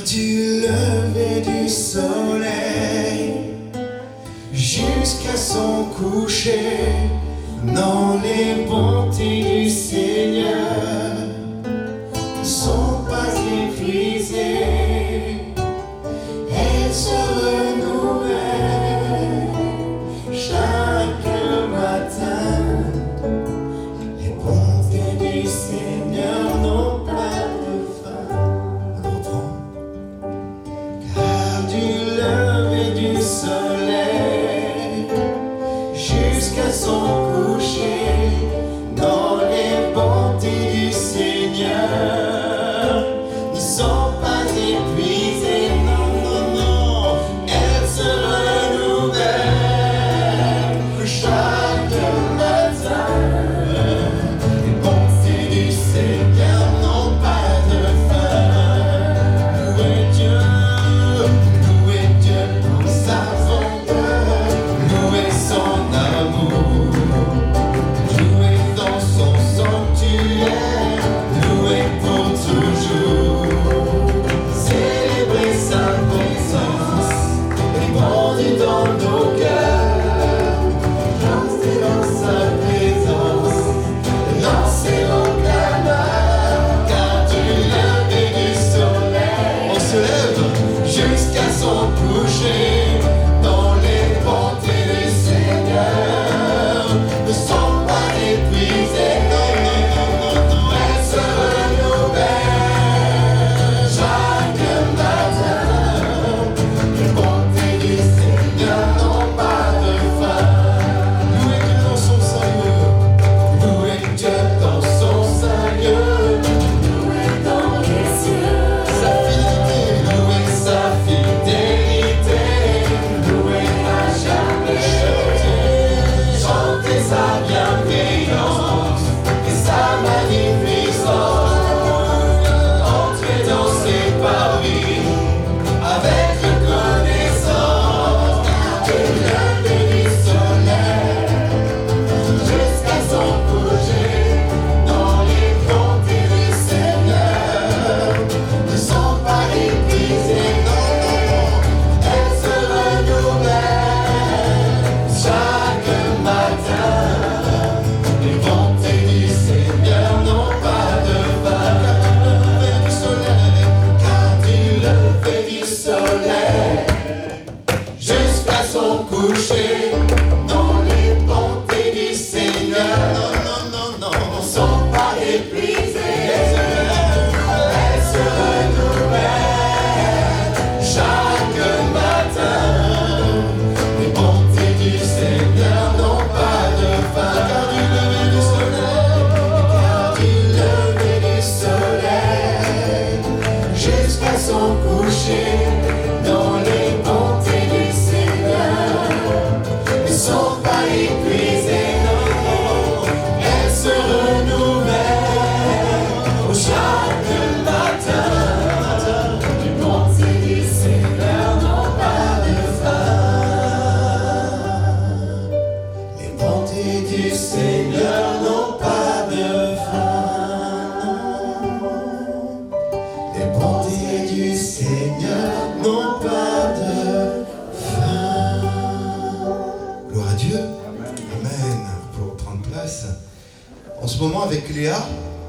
Du lever du soleil jusqu'à son coucher, non, les bontés du Seigneur ne sont pas épuisées. Elles se renouvellent chaque matin. Les bontés du Seigneur n'ont pas de fin. On reprend. Car du lever du soleil jusqu'à son coucher, dans les bontés du Seigneur ne sont pas épuisées. Non, non, non, elles se renouvellent chaque matin. Les bontés du Seigneur n'ont pas de fin. Louez Dieu pour sa bonté, louez son amour, louez dans son sanctuaire, louez pour toujours. Célébrez sa présence, répandue dans nos cœurs, dansez dans sa présence, lancez vos clameurs, car du lever du soleil, on se lève jusqu'à son coucher, dans les bontés du Seigneur ne sont pas épuisées. Non, non, non, non, non, elles se renouvellent chaque matin. Les bontés du Seigneur n'ont pas de fin. Louez Dieu dans son saint lieu, louez Dieu dans son saint lieu, Louez dans les cieux, sa fidélité, louez sa fidélité, louez à jamais. Chantez sa bienveillance et sa magnificence. Entrez dans ses parvis avec reconnaissance. Du lever du soleil jusqu'à son coucher, dans les bontés du Seigneur ne sont pas épuisées. Non, non, non, elles se renouvellent chaque matin. Les bontés du Seigneur n'ont pas de fin. Car du lever du soleil jusqu'à son coucher, dans les bontés du Seigneur, non, non, non, non, ne sont pas épuisées. Elles se renouvellent chaque matin. Les bontés du Seigneur n'ont pas de fin. Car du lever du soleil, jusqu'à son coucher, dans les bontés du Seigneur ne sont pas épuisées. Non, non, elles se renouvellent chaque matin. Les bontés du Seigneur n'ont pas de fin. Les bontés du Seigneur n'ont pas de fin. Les bontés du Seigneur n'ont pas de fin. Gloire à Dieu. Amen. Pour prendre place. En ce moment, avec Léa,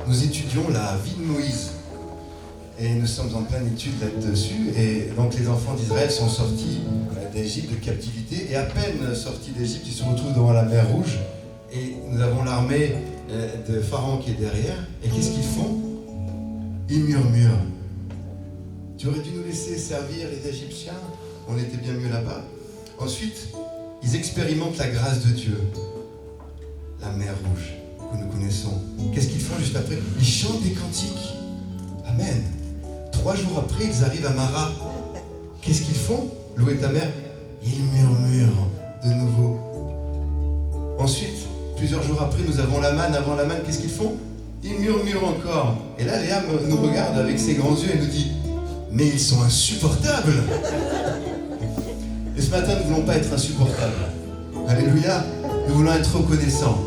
nous étudions la vie de Moïse. Et nous sommes en pleine étude là-dessus. Et donc les enfants d'Israël sont sortis d'Égypte, de captivité. Et à peine sortis d'Égypte, ils se retrouvent devant la mer Rouge. Et nous avons l'armée de Pharaon qui est derrière. Et qu'est-ce qu'ils font? Ils murmurent. Tu aurais dû nous laisser servir les Égyptiens. On était bien mieux là-bas. Ensuite, ils expérimentent la grâce de Dieu. La mer Rouge que nous connaissons. Qu'est-ce qu'ils font juste après? Ils chantent des cantiques. Amen. 3 jours après, ils arrivent à Mara. Qu'est-ce qu'ils font? Louer ta mère. Ils murmurent de nouveau. Ensuite, plusieurs jours après, nous avons la manne. Avant la manne, qu'est-ce qu'ils font? Ils murmurent encore. Et là, Léa nous regarde avec ses grands yeux et nous dit: mais ils sont insupportables. Et ce matin, nous ne voulons pas être insupportables. Alléluia, nous voulons être reconnaissants.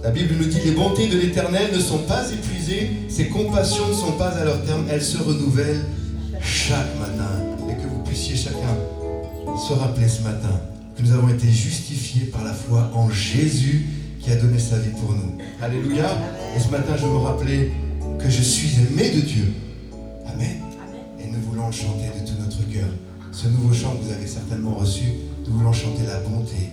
La Bible nous dit: les bontés de l'Éternel ne sont pas épuisées, ses compassions ne sont pas à leur terme, elles se renouvellent chaque matin et que vous puissiez chacun se rappeler ce matin que nous avons été justifiés par la foi en Jésus qui a donné sa vie pour nous. Alléluia. Et ce matin, je me rappelais que je suis aimé de Dieu. Amen. Et nous voulons chanter de tout notre cœur. Ce nouveau chant que vous avez certainement reçu, nous voulons chanter la bonté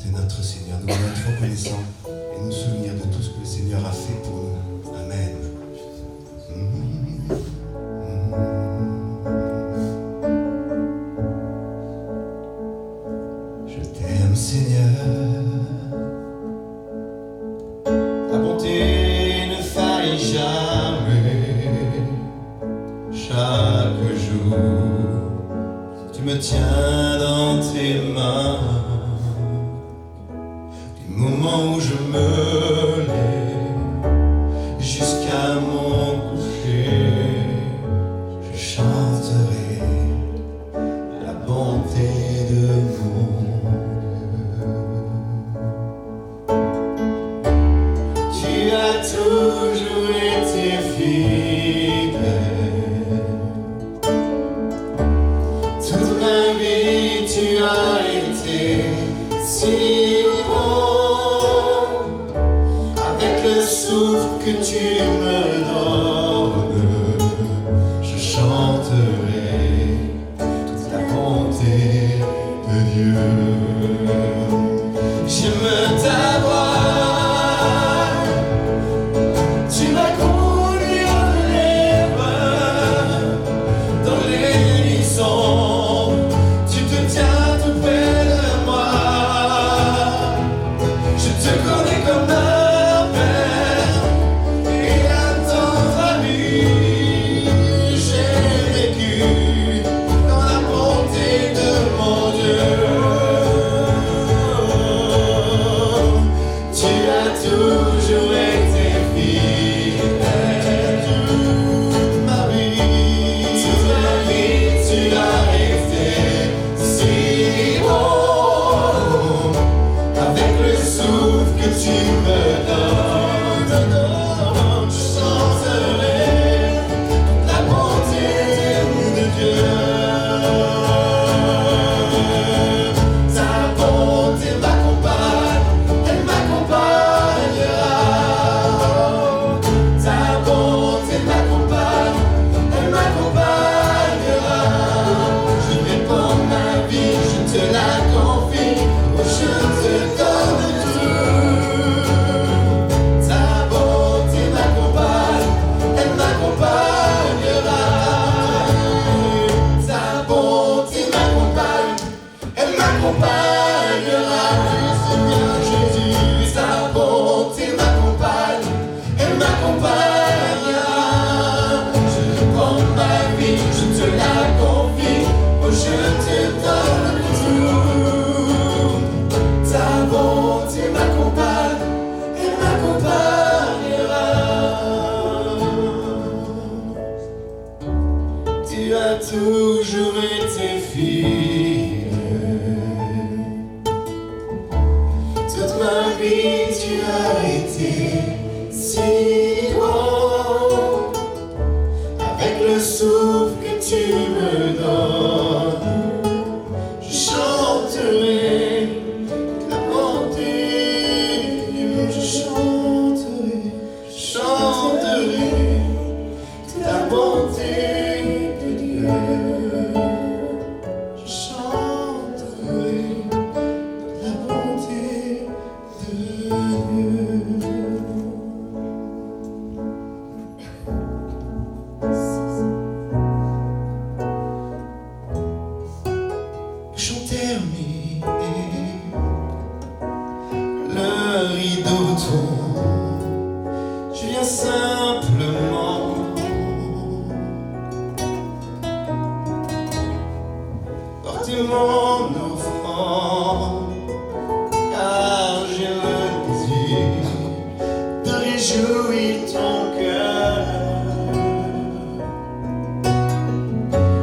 de notre Seigneur. Nous voulons être reconnaissants et nous souvenir de tout ce que le Seigneur a fait pour nous. Amen. Je t'aime, Seigneur. Ta bonté ne faillit jamais. Chaque jour, tu me tiens dans tes mains. Du moment où je me lève jusqu'à mon coucher, je chanterai la bonté de mon Dieu. Tu as toujours été fidèle. Toute ma vie, tu as été si bon. Avec le souffle que tu me donnes, je chanterai toute la bonté de Dieu. J'aime ta voix, tu m'as conduit dans les mains, dans les nuits sombres, tu te tiens tout près de moi. Je te connais comme un père, et à ton ami, j'ai vécu dans la bonté de mon Dieu. Tu as toujours été fidèle. Toute ma vie, tu as été si bon. Avec le souffle que tu me donnes, je chanterai la bonté de Dieu. Ta bonté m'accompagne, elle m'accompagnera. Ta bonté m'accompagne, elle m'accompagnera. Je réponds ma vie, je te la confie, je te donne tout. Ta bonté m'accompagne, elle m'accompagnera. Ta bonté m'accompagne, elle m'accompagnera. Seigneur Jésus, ta bonté m'accompagne, elle m'accompagnera. Je réponds ma vie, je te la confie, je te donne tout. Ta bonté m'accompagne, elle m'accompagnera. Tu as toujours été fidèle. Toute ma vie, tu as été si bon. Avec le souffle que tu me donnes, je chanterai la bonté de Dieu. Je chanterai la bonté de Dieu. Je chanterai la bonté de Dieu. J'en termine, le rideau tombe, je viens simplement porter mon offrande, car j'ai le désir de réjouir ton cœur.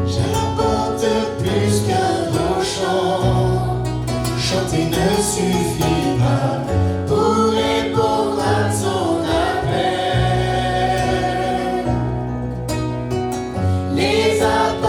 J'apporte plus qu'un beau chant, chanter ne suffit pas pour répondre à ton appel. Les appels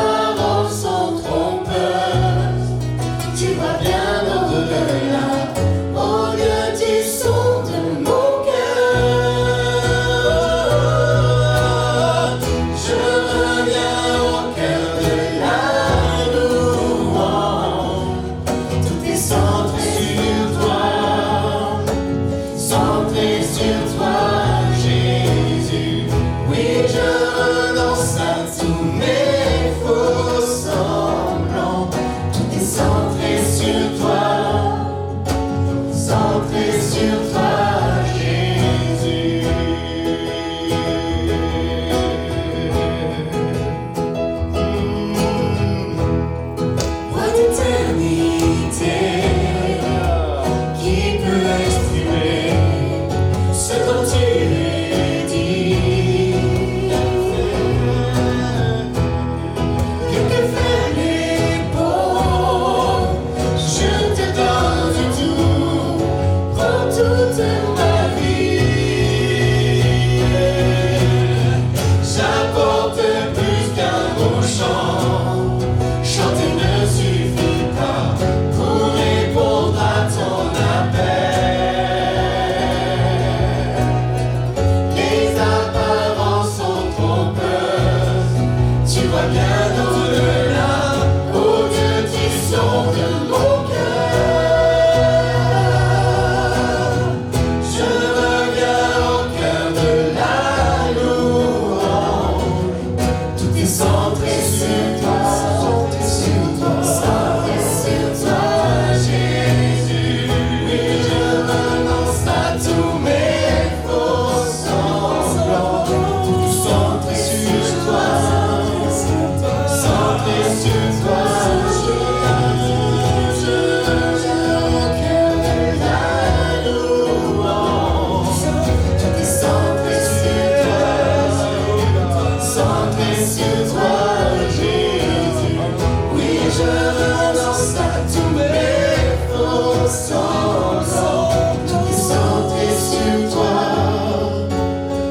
à tous mes faux semblants. Tout est centré sur toi, centré sur toi, Jésus. Roi d'éternité, qui peut exprimer ce dont tu es dit? Que faire les pauvres, je te donne du tout pour toute ma vie. J'apporte plus qu'un beau chant, chanter ne suffit pas pour répondre à ton appel. Les apparences sont trompeuses, tu vois bien au-delà, ô Dieu, tu sondes mon cœur. Je reviens au cœur de la louange, tout est centré sur toi, centré sur toi, Jésus. Oui, je renonce à tous mes faux semblants, tout centré sur toi, centré sur toi, Jésus. Je reviens au cœur de la louange, tout est centré sur toi, centré sur toi, Jésus. Oui, je renonce à tous mes faux semblants, tout est centré sur toi,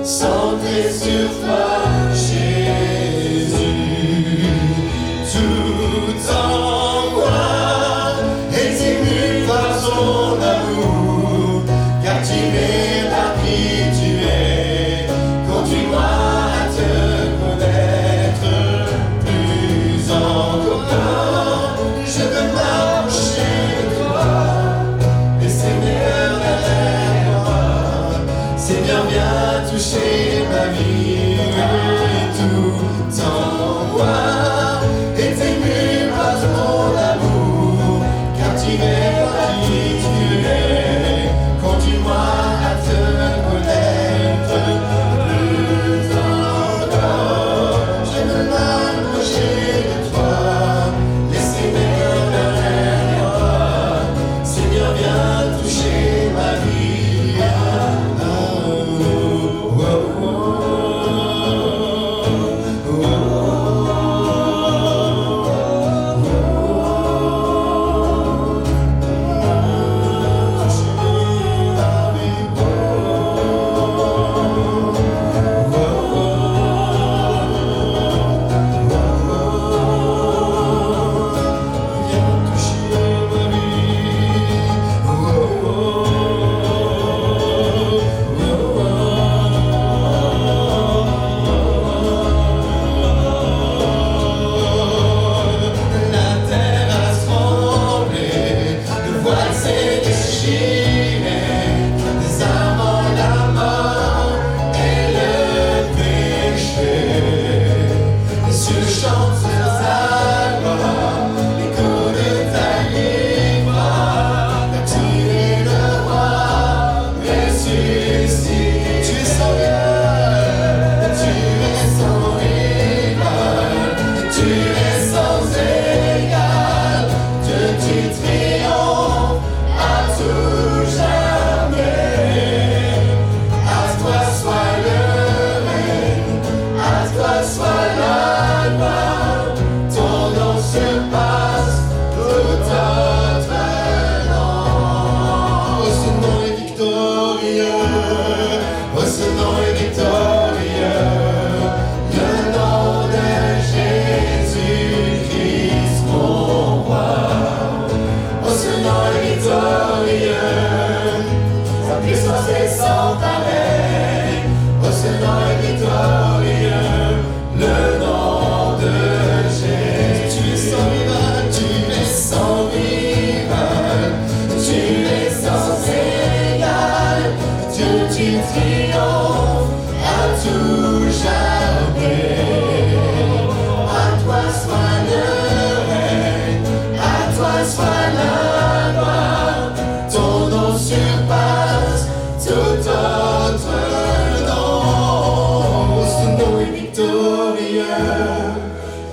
centré sur toi, Jésus. Tout en moi est ému par son amour, car tu es par qui tu es. Conduis-moi à te connaître plus encore. Je veux m'approcher de toi, et Seigneur derrière moi. Seigneur, viens toucher ma vie, tout en moi est ému par ton amour, car tu es par qui tu es. Conduis-moi à te connaître plus encore. Je veux m'approcher de toi, laissez-moi derrière moi. Seigneur, viens toucher ma vie. Oh, oh, oh, oh, oh.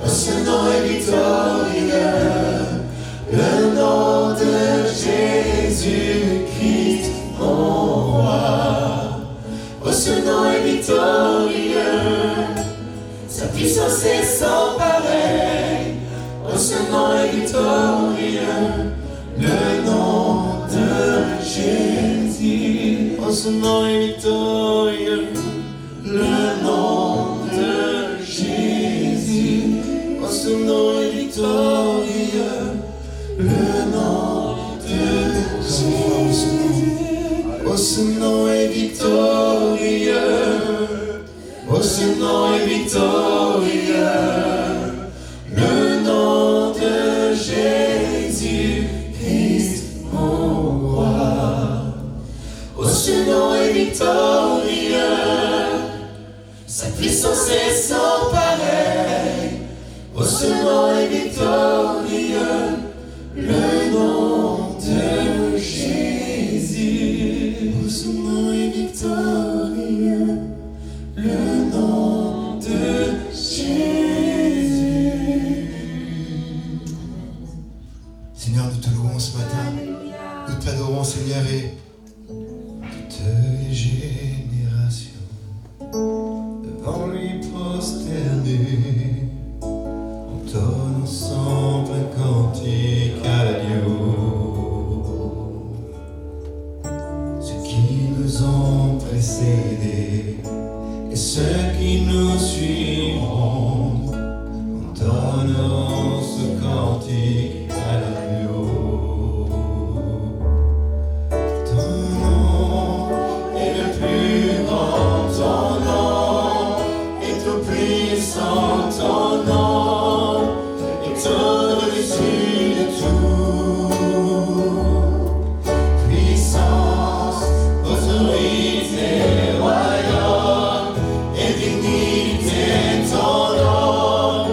Oh, ce nom est victorieux, le nom de Jésus-Christ, mon roi. Oh, ce nom est victorieux, sa puissance est sans pareil. Oh, ce nom est victorieux, le nom de Jésus. Oh, ce nom est victorieux, le nom de Jésus. Oh, ce nom est victorieux, le nom de Jésus. Oh, ce nom est victorieux. Oh, ce nom est victorieux, le nom de Jésus-Christ, mon roi. Oh, ce nom est victorieux, sa puissance est sans pareil. Oh, ce nom est victorieux, le nom de Jésus. Oh, ce nom est victorieux, le nom de Jésus. Seigneur, nous te louons ce matin. Nous t'adorons, Seigneur, et toutes les générations devant lui prosternées entonnent ensemble un cantique à l'agneau. Ceux qui nous ont précédés et ceux qui nous suivront entonnent ce cantique à l'agneau. Ton nom est le plus grand, ton nom est tout puissant, ton nom est au-dessus de tout. Puissance, autorité, royaume et dignité, ton nom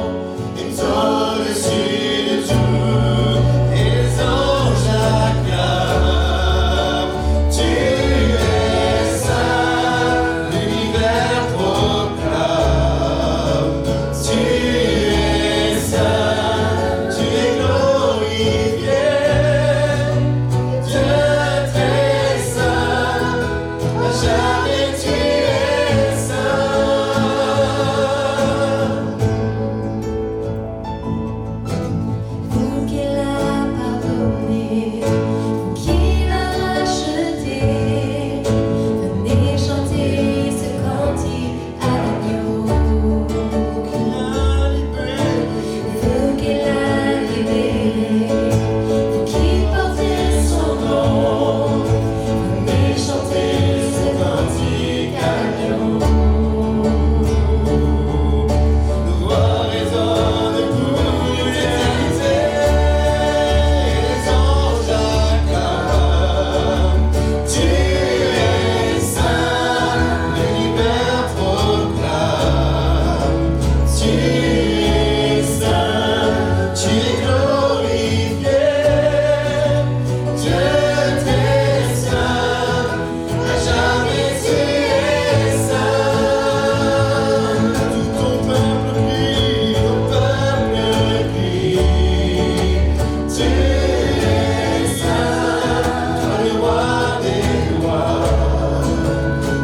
est au-dessus de tout. Et les anges acclament, tu es saint, l'univers proclame, tu es saint, tu es glorifié, Dieu très saint, à jamais tu es saint. Vous qu'il a pardonné, vous qu'il a racheté, venez chanter ce cantique à l'agneau. Vous qu'il a libéré, vous qui portez son nom, venez chanter ce cantique à l'agneau. Nos voix résonnent pour l'éternité, les anges acclament, tu es saint, l'univers proclame, tu es saint, tu es glorifié, Dieu très saint, à jamais tu es saint. Tout ton peuple crie, tu es saint, toi le roi des rois,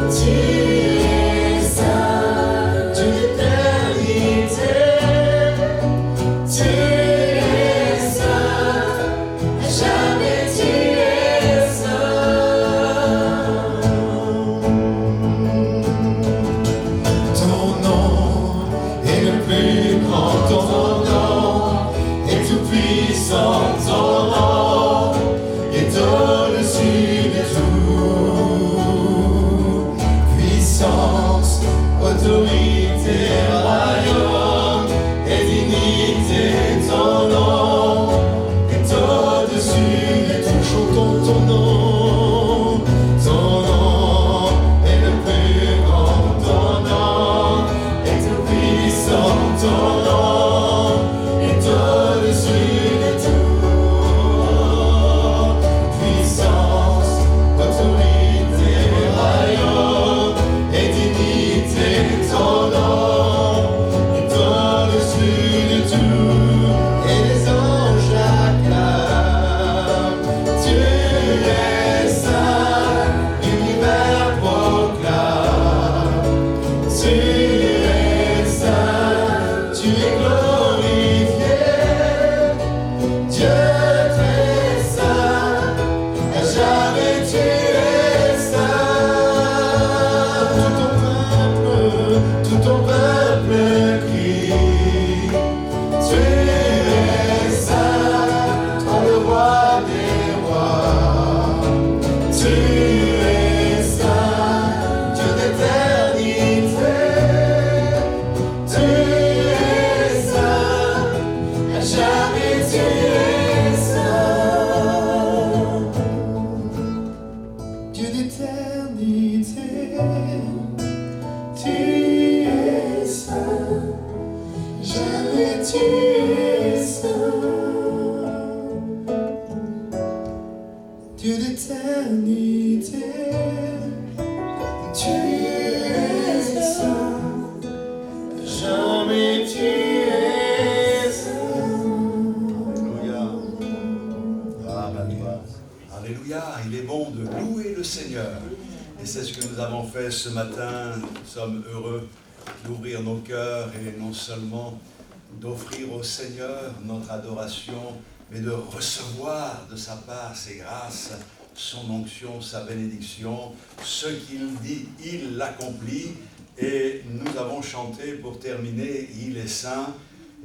tu es saint, tu l'éternité, tu es saint, à jamais tu es saint. Ton nom est le plus grand, ton nom est tout puissant, ton nom est au-dessus de tout. Puissance, autorité, royaume et dignité, ton nom est au-dessus de tout. Chantons ton nom. Ton nom est le plus grand, ton nom est tout puissant, ton nom est au-dessus de tout. Puissance, autorité, royaume et dignité, ton nom est au-dessus et tu es saint. Dieu d'éternité, tu es saint, jamais tu es saint. Alléluia. Amen. Alléluia. Il est bon de louer le Seigneur. Et c'est ce que nous avons fait ce matin. Nous sommes heureux d'ouvrir nos cœurs et non seulement d'offrir au Seigneur notre adoration, mais de recevoir de sa part ses grâces, son onction, sa bénédiction. Ce qu'il dit, il l'accomplit. Et nous avons chanté pour terminer, il est saint.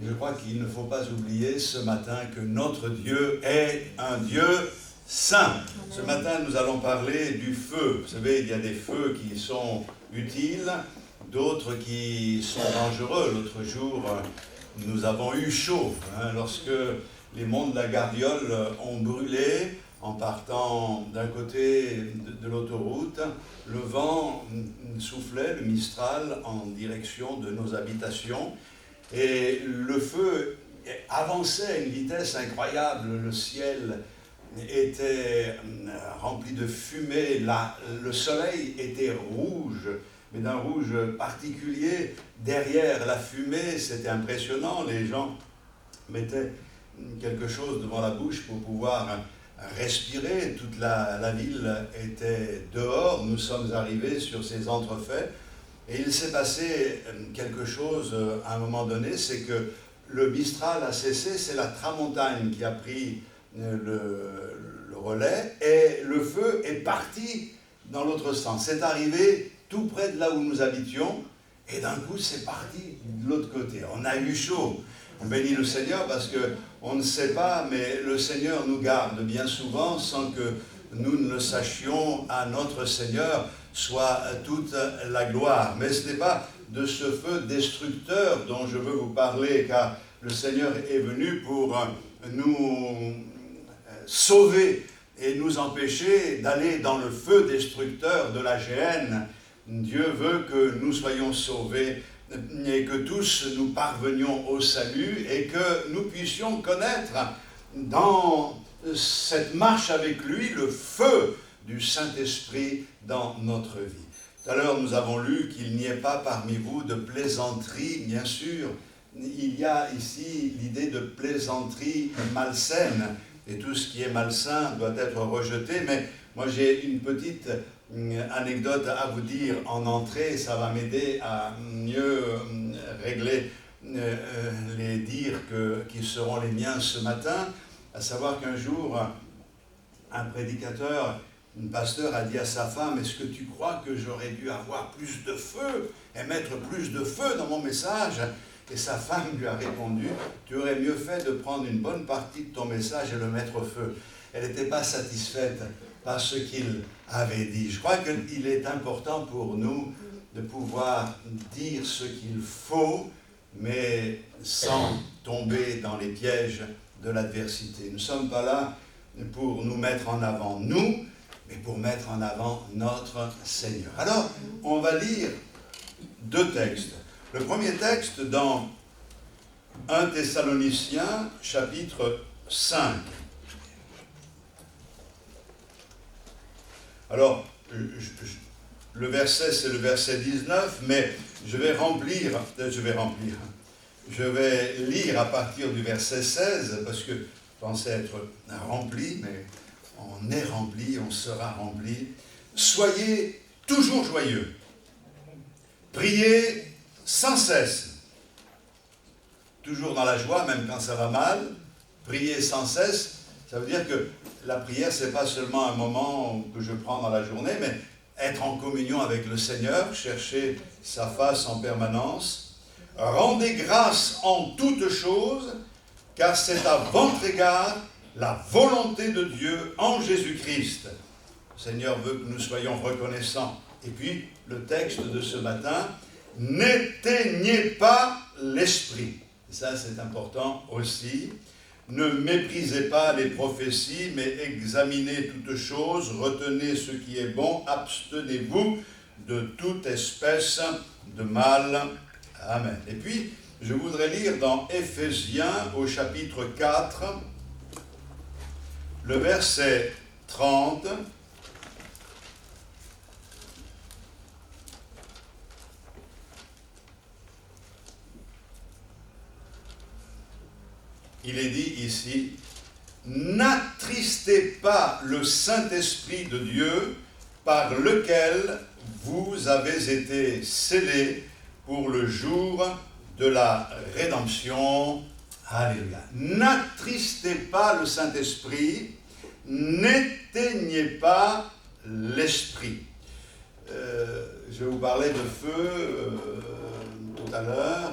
Et je crois qu'il ne faut pas oublier ce matin que notre Dieu est un Dieu saint. Ce matin, nous allons parler du feu. Vous savez, il y a des feux qui sont utiles, d'autres qui sont dangereux. L'autre jour, nous avons eu chaud, lorsque les monts de la Gardiole ont brûlé en partant d'un côté de l'autoroute. Le vent soufflait, le Mistral, en direction de nos habitations. Et le feu avançait à une vitesse incroyable. Le ciel était rempli de fumée. Le soleil était rouge, mais d'un rouge particulier. Derrière la fumée, c'était impressionnant. Les gens mettaient quelque chose devant la bouche pour pouvoir respirer. Toute la ville était dehors. Nous sommes arrivés sur ces entrefaits. Et il s'est passé quelque chose à un moment donné, c'est que le Mistral a cessé, c'est la tramontagne qui a pris le relais, et le feu est parti dans l'autre sens. C'est arrivé tout près de là où nous habitions, et d'un coup c'est parti de l'autre côté. On a eu chaud. On bénit le Seigneur parce qu'on ne sait pas, mais le Seigneur nous garde bien souvent sans que nous ne le sachions. À notre Seigneur soit toute la gloire. Mais ce n'est pas de ce feu destructeur dont je veux vous parler, car le Seigneur est venu pour nous sauver et nous empêcher d'aller dans le feu destructeur de la géhenne. Dieu veut que nous soyons sauvés et que tous nous parvenions au salut et que nous puissions connaître dans cette marche avec lui le feu du Saint-Esprit dans notre vie. Tout à l'heure, nous avons lu qu'il n'y ait pas parmi vous de plaisanterie. Bien sûr, il y a ici l'idée de plaisanterie malsaine, et tout ce qui est malsain doit être rejeté. Mais moi, j'ai une petite anecdote à vous dire en entrée. Ça va m'aider à mieux régler les dires qui seront les miens ce matin. À savoir qu'un jour, un prédicateur, un pasteur a dit à sa femme: est-ce que tu crois que j'aurais dû avoir plus de feu et mettre plus de feu dans mon message? Et sa femme lui a répondu: tu aurais mieux fait de prendre une bonne partie de ton message et le mettre au feu. Elle n'était pas satisfaite par ce qu'il avait dit. Je crois qu'il est important pour nous de pouvoir dire ce qu'il faut, mais sans tomber dans les pièges de l'adversité. Nous ne sommes pas là pour nous mettre en avant, nous, mais pour mettre en avant notre Seigneur. Alors, on va lire deux textes. Le premier texte dans 1 Thessaloniciens, chapitre 5. Alors, le verset, c'est le verset 19, mais je vais lire à partir du verset 16, parce que je pensais être rempli, mais on est rempli, on sera rempli. Soyez toujours joyeux. Priez sans cesse. Toujours dans la joie, même quand ça va mal. Priez sans cesse. Ça veut dire que la prière, ce n'est pas seulement un moment que je prends dans la journée, mais être en communion avec le Seigneur, chercher sa face en permanence. Rendez grâce en toutes choses, car c'est à votre égard la volonté de Dieu en Jésus-Christ. Le Seigneur veut que nous soyons reconnaissants. Et puis, le texte de ce matin: n'éteignez pas l'esprit. Et ça, c'est important aussi. Ne méprisez pas les prophéties, mais examinez toutes choses, retenez ce qui est bon, abstenez-vous de toute espèce de mal. Amen. Et puis, Je voudrais lire dans Éphésiens au chapitre 4, le verset 30. Il est dit ici, « N'attristez pas le Saint-Esprit de Dieu par lequel vous avez été scellés pour le jour de la rédemption. » Alléluia. N'attristez pas le Saint-Esprit, n'éteignez pas l'Esprit. Je vous parlais de feu tout à l'heure,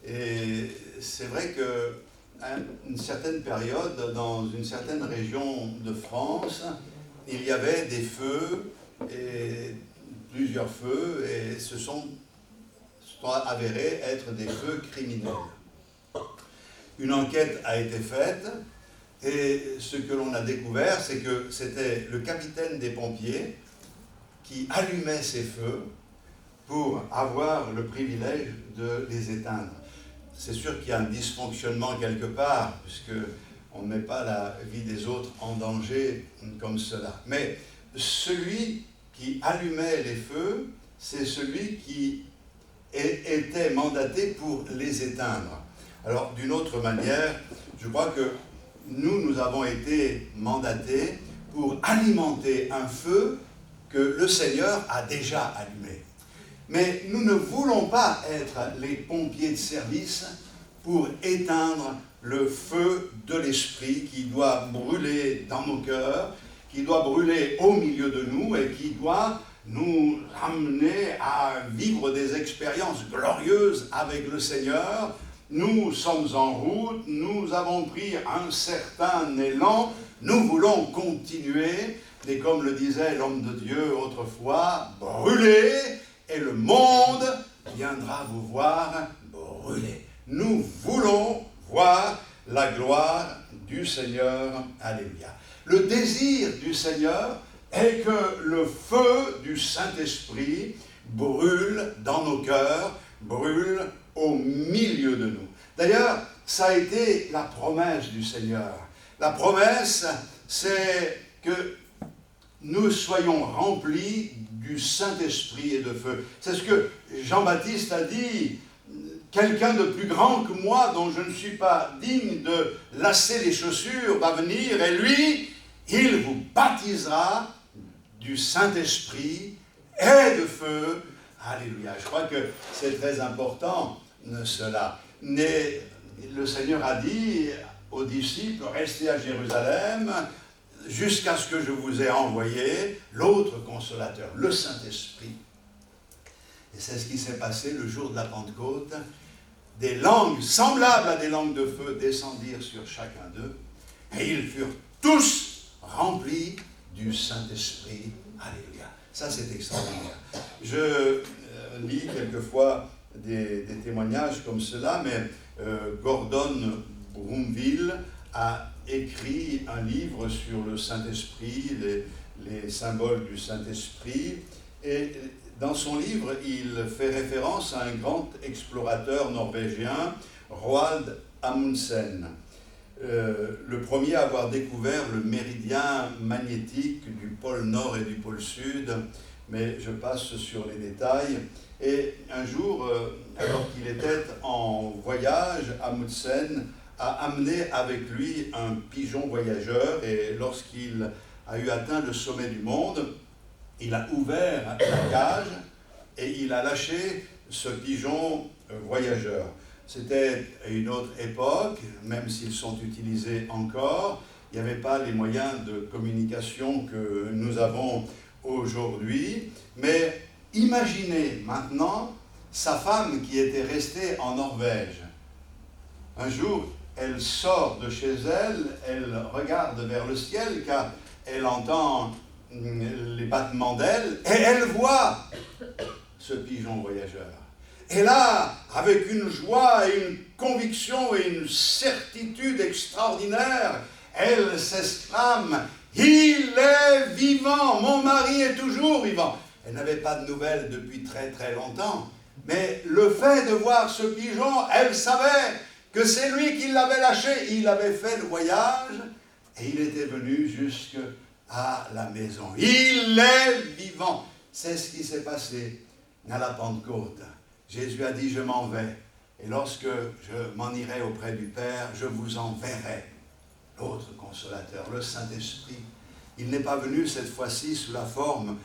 et c'est vrai que à une certaine période, dans une certaine région de France, il y avait des feux, et plusieurs feux, et se sont avérés être des feux criminels. Une enquête a été faite, et ce que l'on a découvert, c'est que c'était le capitaine des pompiers qui allumait ces feux pour avoir le privilège de les éteindre. C'est sûr qu'il y a un dysfonctionnement quelque part, puisqu'on ne met pas la vie des autres en danger comme cela. Mais celui qui allumait les feux, c'est celui qui était mandaté pour les éteindre. Alors, d'une autre manière, je crois que nous avons été mandatés pour alimenter un feu que le Seigneur a déjà allumé. Mais nous ne voulons pas être les pompiers de service pour éteindre le feu de l'Esprit qui doit brûler dans nos cœurs, qui doit brûler au milieu de nous et qui doit nous amener à vivre des expériences glorieuses avec le Seigneur. Nous sommes en route, nous avons pris un certain élan, nous voulons continuer, et comme le disait l'homme de Dieu autrefois, brûler, et le monde viendra vous voir brûler. Nous voulons voir la gloire du Seigneur. Alléluia. Le désir du Seigneur est que le feu du Saint-Esprit brûle dans nos cœurs, brûle au milieu de nous. D'ailleurs, ça a été la promesse du Seigneur. La promesse, c'est que nous soyons remplis du Saint-Esprit et de feu. C'est ce que Jean-Baptiste a dit, quelqu'un de plus grand que moi, dont je ne suis pas digne de lasser les chaussures, va venir, et lui, il vous baptisera du Saint-Esprit et de feu. Alléluia. Je crois que c'est très important, cela. Mais le Seigneur a dit aux disciples, restez à Jérusalem, jusqu'à ce que je vous ai envoyé l'autre consolateur, le Saint-Esprit. Et c'est ce qui s'est passé le jour de la Pentecôte. Des langues semblables à des langues de feu descendirent sur chacun d'eux, et ils furent tous remplis du Saint-Esprit. Alléluia. Ça, c'est extraordinaire. Je lis quelquefois des témoignages comme cela, mais Gordon Broomville a écrit un livre sur le Saint-Esprit, les symboles du Saint-Esprit, et dans son livre, il fait référence à un grand explorateur norvégien, Roald Amundsen, le premier à avoir découvert le méridien magnétique du pôle Nord et du pôle Sud, mais je passe sur les détails. Et un jour, alors qu'il était en voyage, Amundsen a amené avec lui un pigeon voyageur, et lorsqu'il a eu atteint le sommet du monde, il a ouvert la cage et il a lâché ce pigeon voyageur. C'était à une autre époque, même s'ils sont utilisés encore, il n'y avait pas les moyens de communication que nous avons aujourd'hui, mais imaginez maintenant sa femme qui était restée en Norvège. Un jour, elle sort de chez elle, elle regarde vers le ciel car elle entend les battements d'ailes et elle voit ce pigeon voyageur. Et là, avec une joie et une conviction et une certitude extraordinaire, elle s'exclame « Il est vivant, mon mari est toujours vivant !» Elle n'avait pas de nouvelles depuis très très longtemps, Mais le fait de voir ce pigeon, elle savait que c'est lui qui l'avait lâché. Il avait fait le voyage et il était venu jusqu'à la maison. Il est vivant. C'est ce qui s'est passé à la Pentecôte. Jésus a dit, je m'en vais. Et lorsque je m'en irai auprès du Père, je vous enverrai l'autre consolateur, le Saint-Esprit. Il n'est pas venu cette fois-ci sous la forme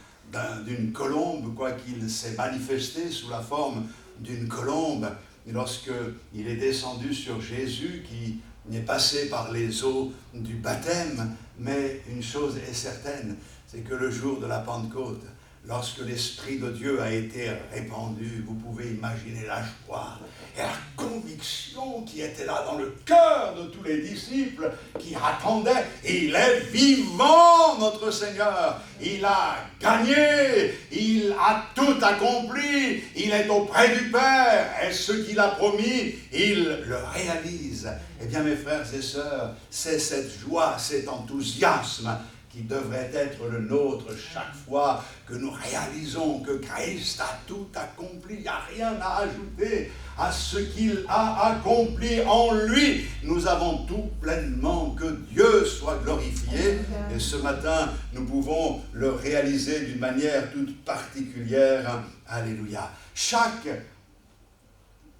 d'une colombe, quoiqu'il s'est manifesté sous la forme d'une colombe. Lorsqu'il est descendu sur Jésus, qui est passé par les eaux du baptême, mais une chose est certaine, c'est que le jour de la Pentecôte, lorsque l'Esprit de Dieu a été répandu, vous pouvez imaginer la joie et la conviction qui était là dans le cœur de tous les disciples qui attendaient. Il est vivant, notre Seigneur. Il a gagné. Il a tout accompli. Il est auprès du Père. Et ce qu'il a promis, il le réalise. Eh bien, mes frères et sœurs, c'est cette joie, cet enthousiasme qui devrait être le nôtre chaque fois que nous réalisons que Christ a tout accompli. Il n'y a rien à ajouter à ce qu'il a accompli en lui. Nous avons tout pleinement. Que Dieu soit glorifié. Et ce matin, nous pouvons le réaliser d'une manière toute particulière. Alléluia. Chaque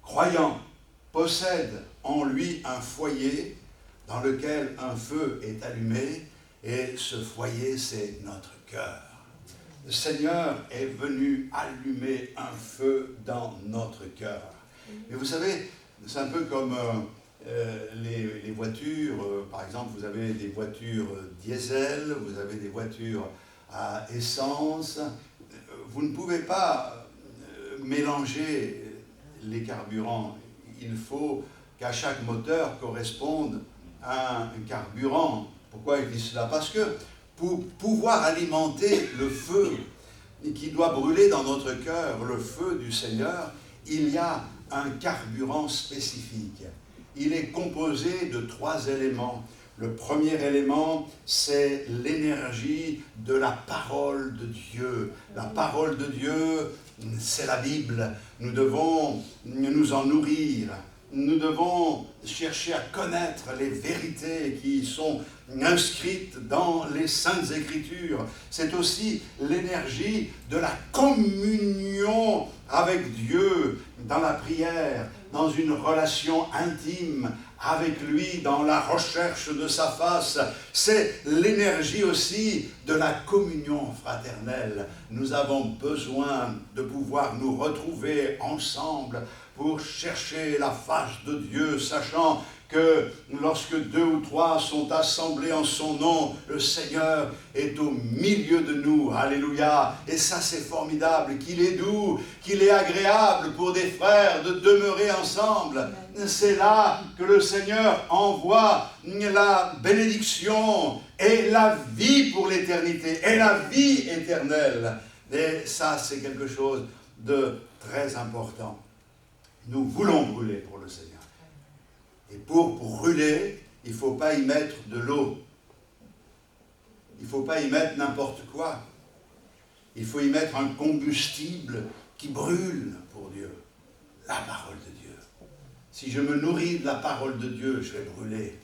croyant possède en lui un foyer dans lequel un feu est allumé. Et ce foyer, c'est notre cœur. Le Seigneur est venu allumer un feu dans notre cœur. Et vous savez, c'est un peu comme les voitures. Par exemple, vous avez des voitures diesel, vous avez des voitures à essence. Vous ne pouvez pas mélanger les carburants. Il faut qu'à chaque moteur corresponde un carburant. Pourquoi il dit cela? Parce que pour pouvoir alimenter le feu qui doit brûler dans notre cœur, le feu du Seigneur, il y a un carburant spécifique. Il est composé de 3 éléments. Le premier élément, c'est l'énergie de la parole de Dieu. La parole de Dieu, c'est la Bible. Nous devons nous en nourrir. Nous devons chercher à connaître les vérités qui sont inscrites dans les Saintes Écritures. C'est aussi l'énergie de la communion avec Dieu dans la prière, dans une relation intime avec lui, dans la recherche de sa face. C'est l'énergie aussi de la communion fraternelle. Nous avons besoin de pouvoir nous retrouver ensemble pour chercher la face de Dieu, sachant que lorsque 2 ou 3 sont assemblés en son nom, le Seigneur est au milieu de nous. Alléluia. Et ça, c'est formidable, qu'il est doux, qu'il est agréable pour des frères de demeurer ensemble. C'est là que le Seigneur envoie la bénédiction et la vie pour l'éternité, et la vie éternelle. Et ça, c'est quelque chose de très important. Nous voulons brûler pour le Seigneur. Et pour brûler, il ne faut pas y mettre de l'eau. Il ne faut pas y mettre n'importe quoi. Il faut y mettre un combustible qui brûle pour Dieu. La parole de Dieu. Si je me nourris de la parole de Dieu, je vais brûler.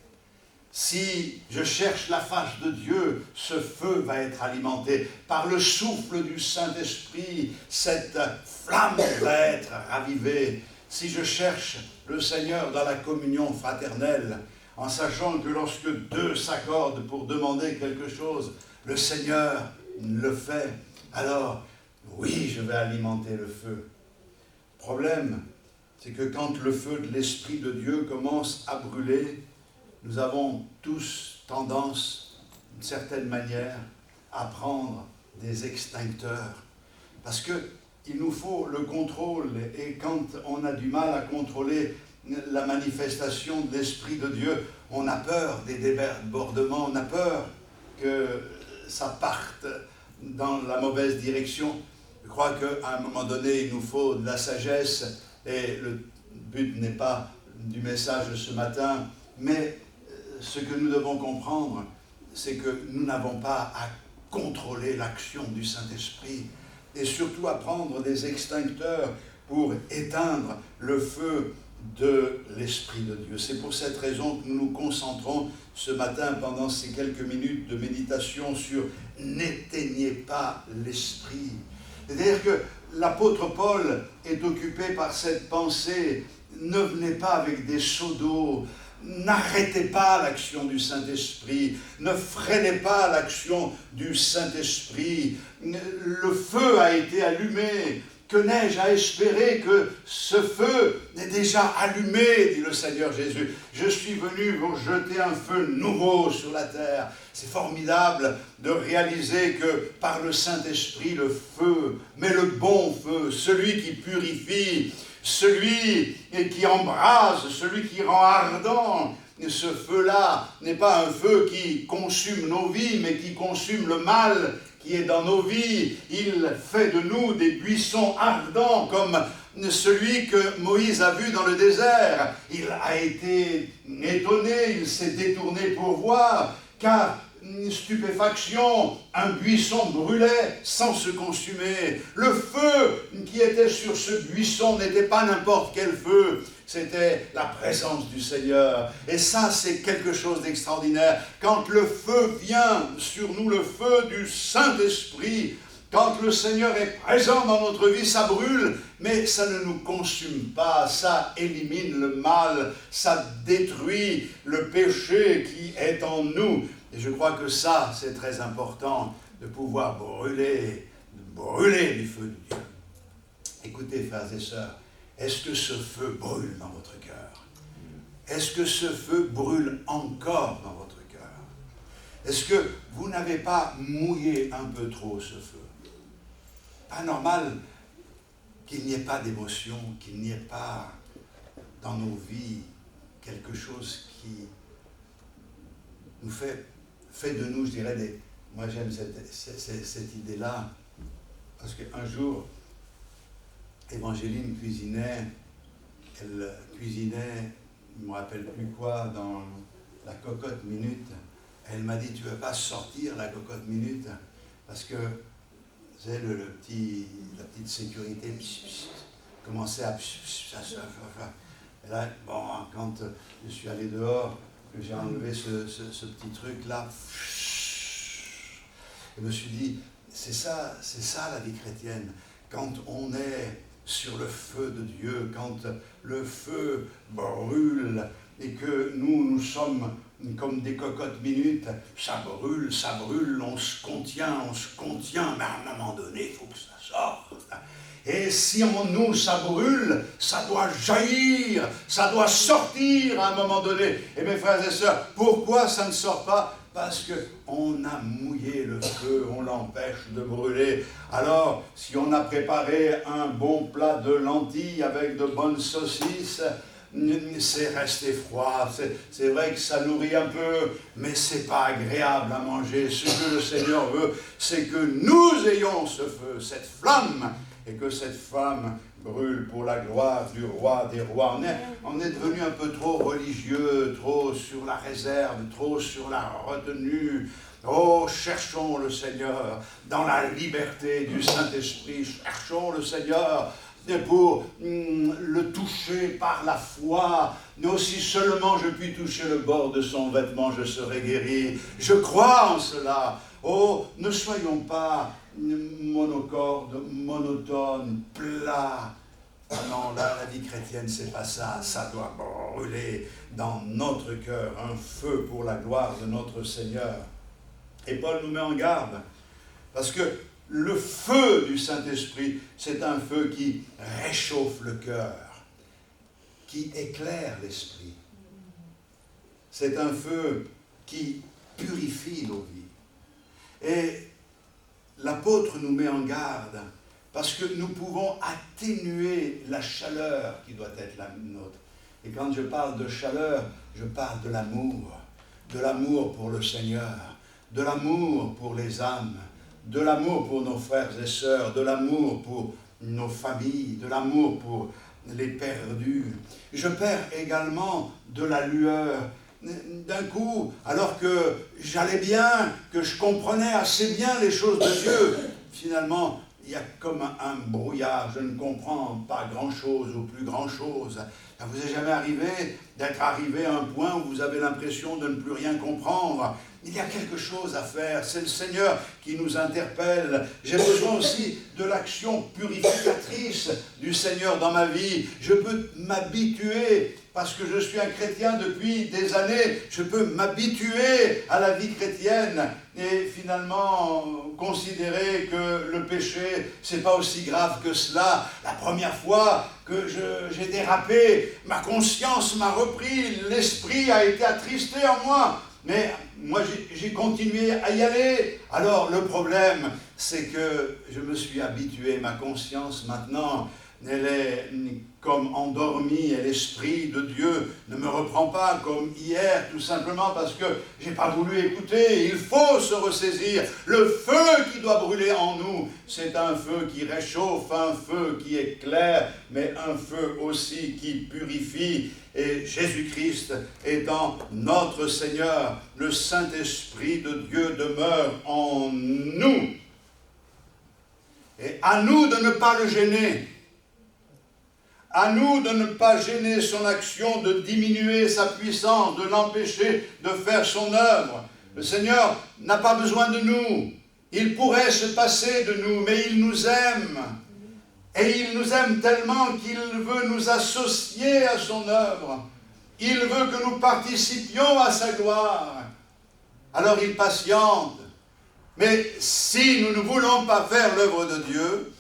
Si je cherche la face de Dieu, ce feu va être alimenté. Par le souffle du Saint-Esprit, cette flamme va être ravivée. Si je cherche le Seigneur dans la communion fraternelle, en sachant que lorsque 2 s'accordent pour demander quelque chose, le Seigneur le fait, alors oui, je vais alimenter le feu. Le problème, c'est que quand le feu de l'Esprit de Dieu commence à brûler, nous avons tous tendance, d'une certaine manière, à prendre des extincteurs. Parce qu'il nous faut le contrôle, et quand on a du mal à contrôler la manifestation de l'Esprit de Dieu, on a peur des débordements, on a peur que ça parte dans la mauvaise direction. Je crois qu'à un moment donné, il nous faut de la sagesse, et le but n'est pas du message de ce matin, mais ce que nous devons comprendre, c'est que nous n'avons pas à contrôler l'action du Saint-Esprit, et surtout à prendre des extincteurs pour éteindre le feu de l'Esprit de Dieu. C'est pour cette raison que nous nous concentrons ce matin pendant ces quelques minutes de méditation sur « N'éteignez pas l'Esprit ». C'est-à-dire que l'apôtre Paul est occupé par cette pensée « Ne venez pas avec des seaux d'eau ». N'arrêtez pas l'action du Saint-Esprit, ne freinez pas l'action du Saint-Esprit. Le feu a été allumé. Que n'ai-je à espérer que ce feu est déjà allumé, dit le Seigneur Jésus. Je suis venu pour jeter un feu nouveau sur la terre. C'est formidable de réaliser que par le Saint-Esprit, le feu, mais le bon feu, celui qui purifie, celui qui embrase, celui qui rend ardent. Ce feu-là n'est pas un feu qui consume nos vies, mais qui consume le mal qui est dans nos vies. Il fait de nous des buissons ardents comme celui que Moïse a vu dans le désert. Il a été étonné, il s'est détourné pour voir, car stupéfaction, un buisson brûlait sans se consumer. Le feu qui était sur ce buisson n'était pas n'importe quel feu, c'était la présence du Seigneur. Et ça, c'est quelque chose d'extraordinaire. Quand le feu vient sur nous, le feu du Saint-Esprit, quand le Seigneur est présent dans notre vie, ça brûle, mais ça ne nous consume pas, ça élimine le mal, ça détruit le péché qui est en nous. Et je crois que ça, c'est très important, de pouvoir brûler du feu de Dieu. Écoutez, frères et sœurs, est-ce que ce feu brûle dans votre cœur? Est-ce que ce feu brûle encore dans votre cœur? Est-ce que vous n'avez pas mouillé un peu trop ce feu? Pas normal qu'il n'y ait pas d'émotion, qu'il n'y ait pas dans nos vies quelque chose qui nous fait de nous, je dirais, moi j'aime cette idée-là, parce qu'un jour, Évangéline cuisinait, elle cuisinait, je ne me rappelle plus quoi, dans la cocotte minute. Elle m'a dit, tu ne veux pas sortir la cocotte minute, parce que, vous savez, la petite sécurité commençait à... Et là, bon, quand je suis allé dehors, j'ai enlevé ce petit truc-là, je me suis dit, c'est ça la vie chrétienne. Quand on est sur le feu de Dieu, quand le feu brûle et que nous sommes comme des cocottes minutes, ça brûle, on se contient, mais à un moment donné, il faut que ça sorte. Et si en nous ça brûle, ça doit jaillir, ça doit sortir à un moment donné. Et mes frères et sœurs, pourquoi ça ne sort pas? Parce qu'on a mouillé le feu, on l'empêche de brûler. Alors, si on a préparé un bon plat de lentilles avec de bonnes saucisses, c'est resté froid, c'est vrai que ça nourrit un peu, mais c'est pas agréable à manger. Ce que le Seigneur veut, c'est que nous ayons ce feu, cette flamme, et que cette flamme brûle pour la gloire du roi des rois. On est devenu un peu trop religieux, trop sur la réserve, trop sur la retenue. Oh, cherchons le Seigneur dans la liberté du Saint-Esprit, cherchons le Seigneur pour le toucher par la foi. Mais si seulement je puis toucher le bord de son vêtement, je serai guéri. Je crois en cela. Oh, ne soyons pas monocorde, monotone, plat. Non, la vie chrétienne, c'est pas ça. Ça doit brûler dans notre cœur, un feu pour la gloire de notre Seigneur. Et Paul nous met en garde, parce que le feu du Saint-Esprit, c'est un feu qui réchauffe le cœur, qui éclaire l'esprit. C'est un feu qui purifie nos vies. Et l'apôtre nous met en garde, parce que nous pouvons atténuer la chaleur qui doit être la nôtre. Et quand je parle de chaleur, je parle de l'amour pour le Seigneur, de l'amour pour les âmes, de l'amour pour nos frères et sœurs, de l'amour pour nos familles, de l'amour pour les perdus. Je perds également de la lueur. D'un coup, alors que j'allais bien, que je comprenais assez bien les choses de Dieu, finalement, il y a comme un brouillard, je ne comprends pas grand-chose ou plus grand-chose. Ça vous est jamais arrivé d'être arrivé à un point où vous avez l'impression de ne plus rien comprendre? Il y a quelque chose à faire, c'est le Seigneur qui nous interpelle. J'ai besoin aussi de l'action purificatrice du Seigneur dans ma vie. Je peux m'habituer, parce que je suis un chrétien depuis des années, je peux m'habituer à la vie chrétienne et finalement considérer que le péché, c'est pas aussi grave que cela. La première fois que j'ai dérapé, ma conscience m'a repris, l'esprit a été attristé en moi. Mais moi, j'ai continué à y aller. Alors, le problème, c'est que je me suis habitué. Ma conscience, maintenant, elle est comme endormie. Et l'Esprit de Dieu ne me reprend pas comme hier, tout simplement parce que je n'ai pas voulu écouter. Il faut se ressaisir. Le feu qui doit brûler en nous, c'est un feu qui réchauffe, un feu qui éclaire, mais un feu aussi qui purifie. Et Jésus-Christ étant notre Seigneur, le Saint-Esprit de Dieu demeure en nous. Et à nous de ne pas le gêner. À nous de ne pas gêner son action, de diminuer sa puissance, de l'empêcher de faire son œuvre. Le Seigneur n'a pas besoin de nous. Il pourrait se passer de nous, mais il nous aime. Et il nous aime tellement qu'il veut nous associer à son œuvre. Il veut que nous participions à sa gloire. Alors il patiente. Mais si nous ne voulons pas faire l'œuvre de Dieu,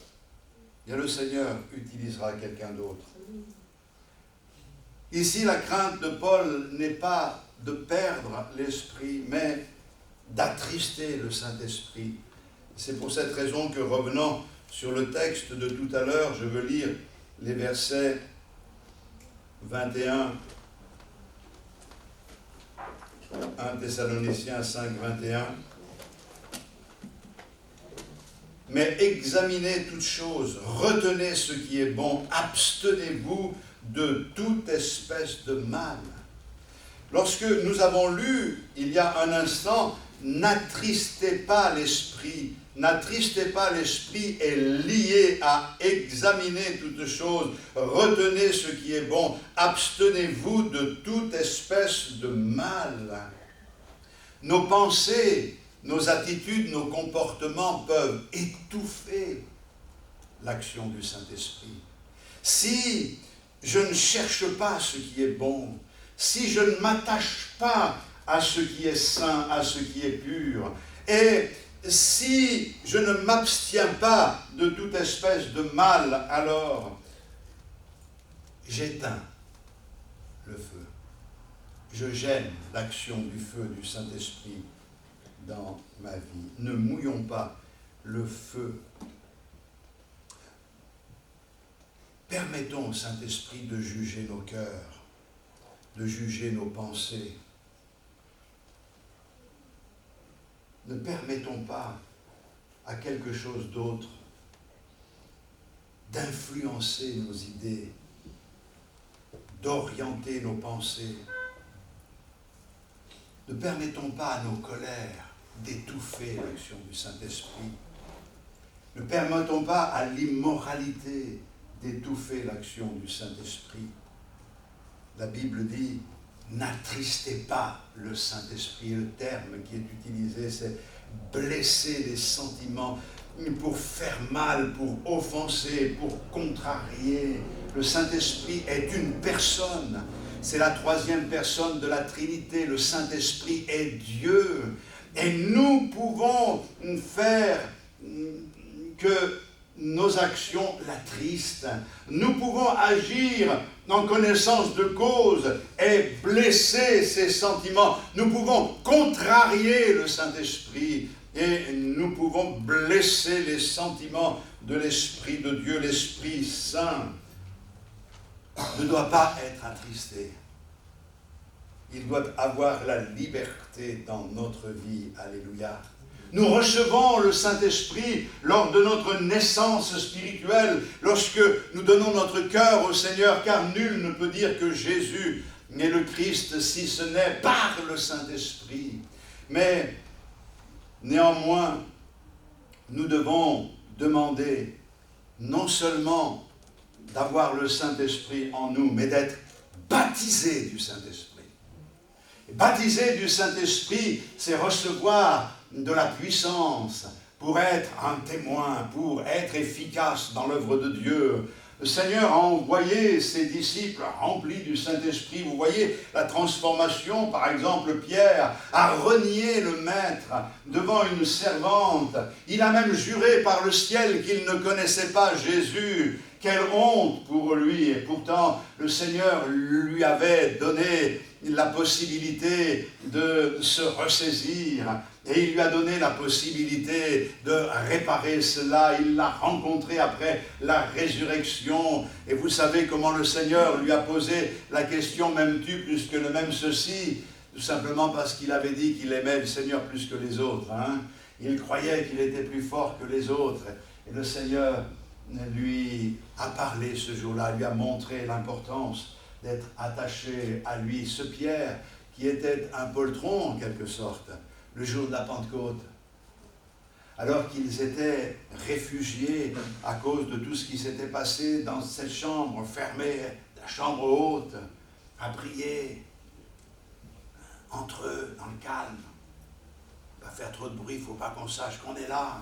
bien le Seigneur utilisera quelqu'un d'autre. Ici, la crainte de Paul n'est pas de perdre l'Esprit, mais d'attrister le Saint-Esprit. C'est pour cette raison que, revenant sur le texte de tout à l'heure, je veux lire les versets 21, 1 Thessaloniciens 5, 21. Mais examinez toutes choses, retenez ce qui est bon, abstenez-vous de toute espèce de mal. Lorsque nous avons lu, il y a un instant, n'attristez pas l'esprit. N'attristez pas l'esprit est lié à examiner toutes choses, retenez ce qui est bon, abstenez-vous de toute espèce de mal. Nos pensées, nos attitudes, nos comportements peuvent étouffer l'action du Saint-Esprit. Si je ne cherche pas ce qui est bon, si je ne m'attache pas à ce qui est saint, à ce qui est pur, et si je ne m'abstiens pas de toute espèce de mal, alors j'éteins le feu. Je gêne l'action du feu du Saint-Esprit dans ma vie. Ne mouillons pas le feu. Permettons au Saint-Esprit de juger nos cœurs, de juger nos pensées. Ne permettons pas à quelque chose d'autre d'influencer nos idées, d'orienter nos pensées. Ne permettons pas à nos colères d'étouffer l'action du Saint-Esprit. Ne permettons pas à l'immoralité d'étouffer l'action du Saint-Esprit. La Bible dit « n'attristez pas le Saint-Esprit ». Le terme qui est utilisé, c'est blesser les sentiments pour faire mal, pour offenser, pour contrarier. Le Saint-Esprit est une personne. C'est la troisième personne de la Trinité. Le Saint-Esprit est Dieu. Et nous pouvons faire que nos actions l'attristent. Nous pouvons agir en connaissance de cause et blesser ses sentiments. Nous pouvons contrarier le Saint-Esprit et nous pouvons blesser les sentiments de l'Esprit de Dieu. L'Esprit Saint ne doit pas être attristé. Il doit avoir la liberté dans notre vie. Alléluia. Nous recevons le Saint-Esprit lors de notre naissance spirituelle, lorsque nous donnons notre cœur au Seigneur, car nul ne peut dire que Jésus est le Christ si ce n'est par le Saint-Esprit. Mais néanmoins, nous devons demander non seulement d'avoir le Saint-Esprit en nous, mais d'être baptisé du Saint-Esprit. Et baptisé du Saint-Esprit, c'est recevoir de la puissance pour être un témoin, pour être efficace dans l'œuvre de Dieu. Le Seigneur a envoyé ses disciples remplis du Saint-Esprit. Vous voyez la transformation, par exemple, Pierre a renié le maître devant une servante. Il a même juré par le ciel qu'il ne connaissait pas Jésus. Quelle honte pour lui! Et pourtant, le Seigneur lui avait donné la possibilité de se ressaisir. Et il lui a donné la possibilité de réparer cela. Il l'a rencontré après la résurrection. Et vous savez comment le Seigneur lui a posé la question, m'aimes-tu plus que le même ceci? Tout simplement parce qu'il avait dit qu'il aimait le Seigneur plus que les autres. Il croyait qu'il était plus fort que les autres. Et le Seigneur lui a parlé ce jour-là, lui a montré l'importance d'être attaché à lui. Ce Pierre qui était un poltron en quelque sorte, le jour de la Pentecôte, alors qu'ils étaient réfugiés à cause de tout ce qui s'était passé dans cette chambre fermée, la chambre haute, à prier entre eux, dans le calme. Pas faire trop de bruit, il ne faut pas qu'on sache qu'on est là.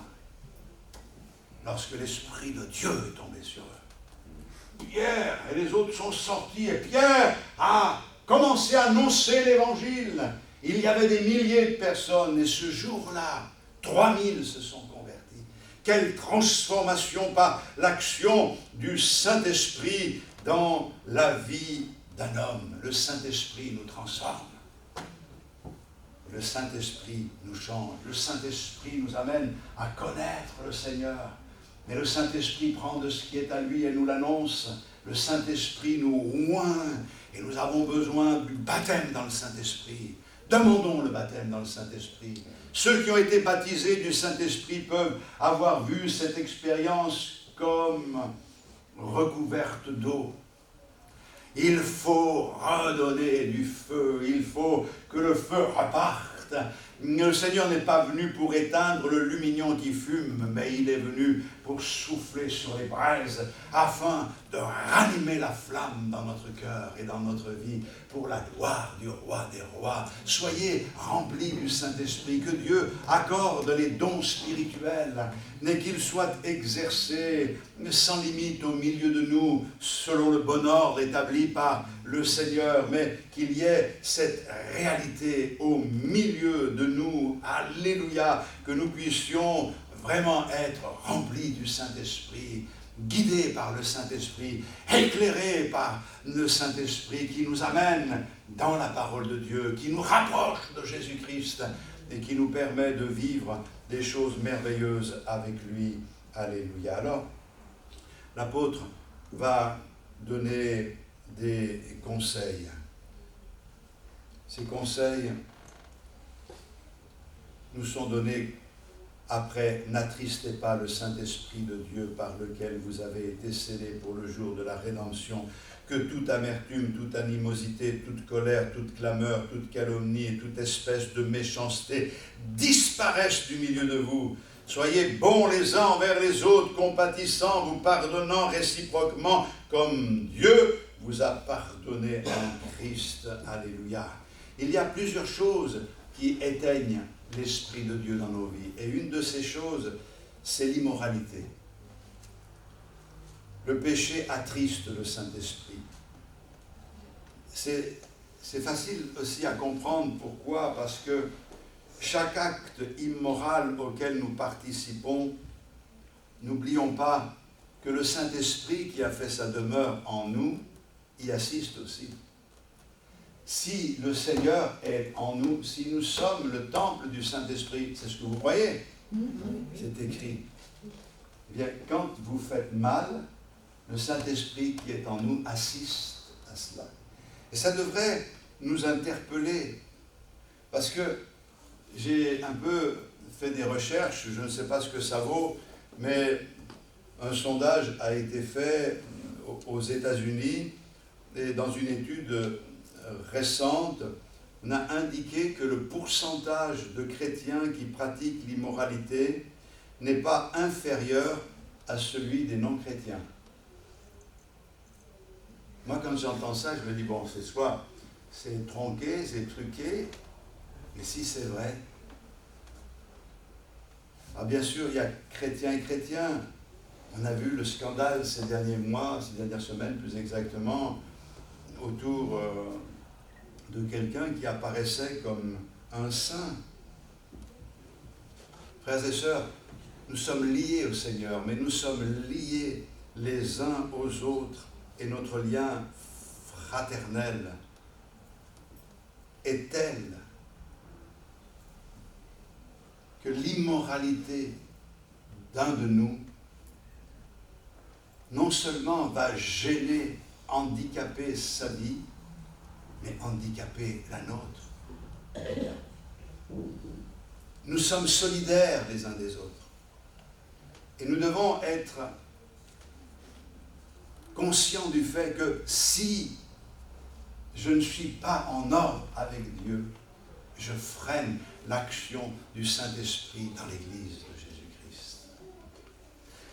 Lorsque l'Esprit de Dieu est tombé sur eux, Pierre et les autres sont sortis, et Pierre a commencé à annoncer l'Évangile. Il y avait des milliers de personnes, et ce jour-là, 3000 se sont convertis. Quelle transformation par l'action du Saint-Esprit dans la vie d'un homme. Le Saint-Esprit nous transforme. Le Saint-Esprit nous change. Le Saint-Esprit nous amène à connaître le Seigneur. Mais le Saint-Esprit prend de ce qui est à lui et nous l'annonce. Le Saint-Esprit nous oint et nous avons besoin du baptême dans le Saint-Esprit. Demandons le baptême dans le Saint-Esprit. Ceux qui ont été baptisés du Saint-Esprit peuvent avoir vu cette expérience comme recouverte d'eau. Il faut redonner du feu, il faut que le feu reparte. Le Seigneur n'est pas venu pour éteindre le lumignon qui fume, mais il est venu pour souffler sur les braises, afin de ranimer la flamme dans notre cœur et dans notre vie, pour la gloire du roi des rois. Soyez remplis du Saint-Esprit, que Dieu accorde les dons spirituels, mais qu'ils soient exercés sans limite au milieu de nous, selon le bon ordre établi par le Seigneur, mais qu'il y ait cette réalité au milieu de nous, alléluia, que nous puissions vraiment être remplis du Saint-Esprit, guidés par le Saint-Esprit, éclairés par le Saint-Esprit qui nous amène dans la parole de Dieu, qui nous rapproche de Jésus-Christ et qui nous permet de vivre des choses merveilleuses avec lui. Alléluia. Alors, l'apôtre va donner des conseils. Ces conseils nous sont donnés après: n'attristez pas le Saint-Esprit de Dieu par lequel vous avez été scellés pour le jour de la rédemption. Que toute amertume, toute animosité, toute colère, toute clameur, toute calomnie et toute espèce de méchanceté disparaissent du milieu de vous. Soyez bons les uns envers les autres, compatissants, vous pardonnant réciproquement comme Dieu vous a pardonné en Christ. Alléluia. Il y a plusieurs choses qui éteignent l'Esprit de Dieu dans nos vies. Et une de ces choses, c'est l'immoralité. Le péché attriste le Saint-Esprit. C'est facile aussi à comprendre. Pourquoi? Parce que chaque acte immoral auquel nous participons, n'oublions pas que le Saint-Esprit qui a fait sa demeure en nous y assiste aussi. Si le Seigneur est en nous, si nous sommes le temple du Saint-Esprit, c'est ce que vous croyez? C'est écrit. Eh bien, quand vous faites mal, le Saint-Esprit qui est en nous assiste à cela. Et ça devrait nous interpeller, parce que j'ai un peu fait des recherches, je ne sais pas ce que ça vaut, mais un sondage a été fait aux États-Unis, et dans une étude récente, on a indiqué que le pourcentage de chrétiens qui pratiquent l'immoralité n'est pas inférieur à celui des non-chrétiens. Moi, quand j'entends ça, je me dis, bon, c'est tronqué, c'est truqué, mais si c'est vrai. Alors bien sûr, il y a chrétiens et chrétiens. On a vu le scandale ces derniers mois, ces dernières semaines plus exactement, autour de quelqu'un qui apparaissait comme un saint. Frères et sœurs, nous sommes liés au Seigneur, mais nous sommes liés les uns aux autres et notre lien fraternel est tel que l'immoralité d'un de nous non seulement va gêner, handicaper sa vie, mais handicaper la nôtre. Nous sommes solidaires les uns des autres. Et nous devons être conscients du fait que si je ne suis pas en ordre avec Dieu, je freine l'action du Saint-Esprit dans l'Église de Jésus-Christ.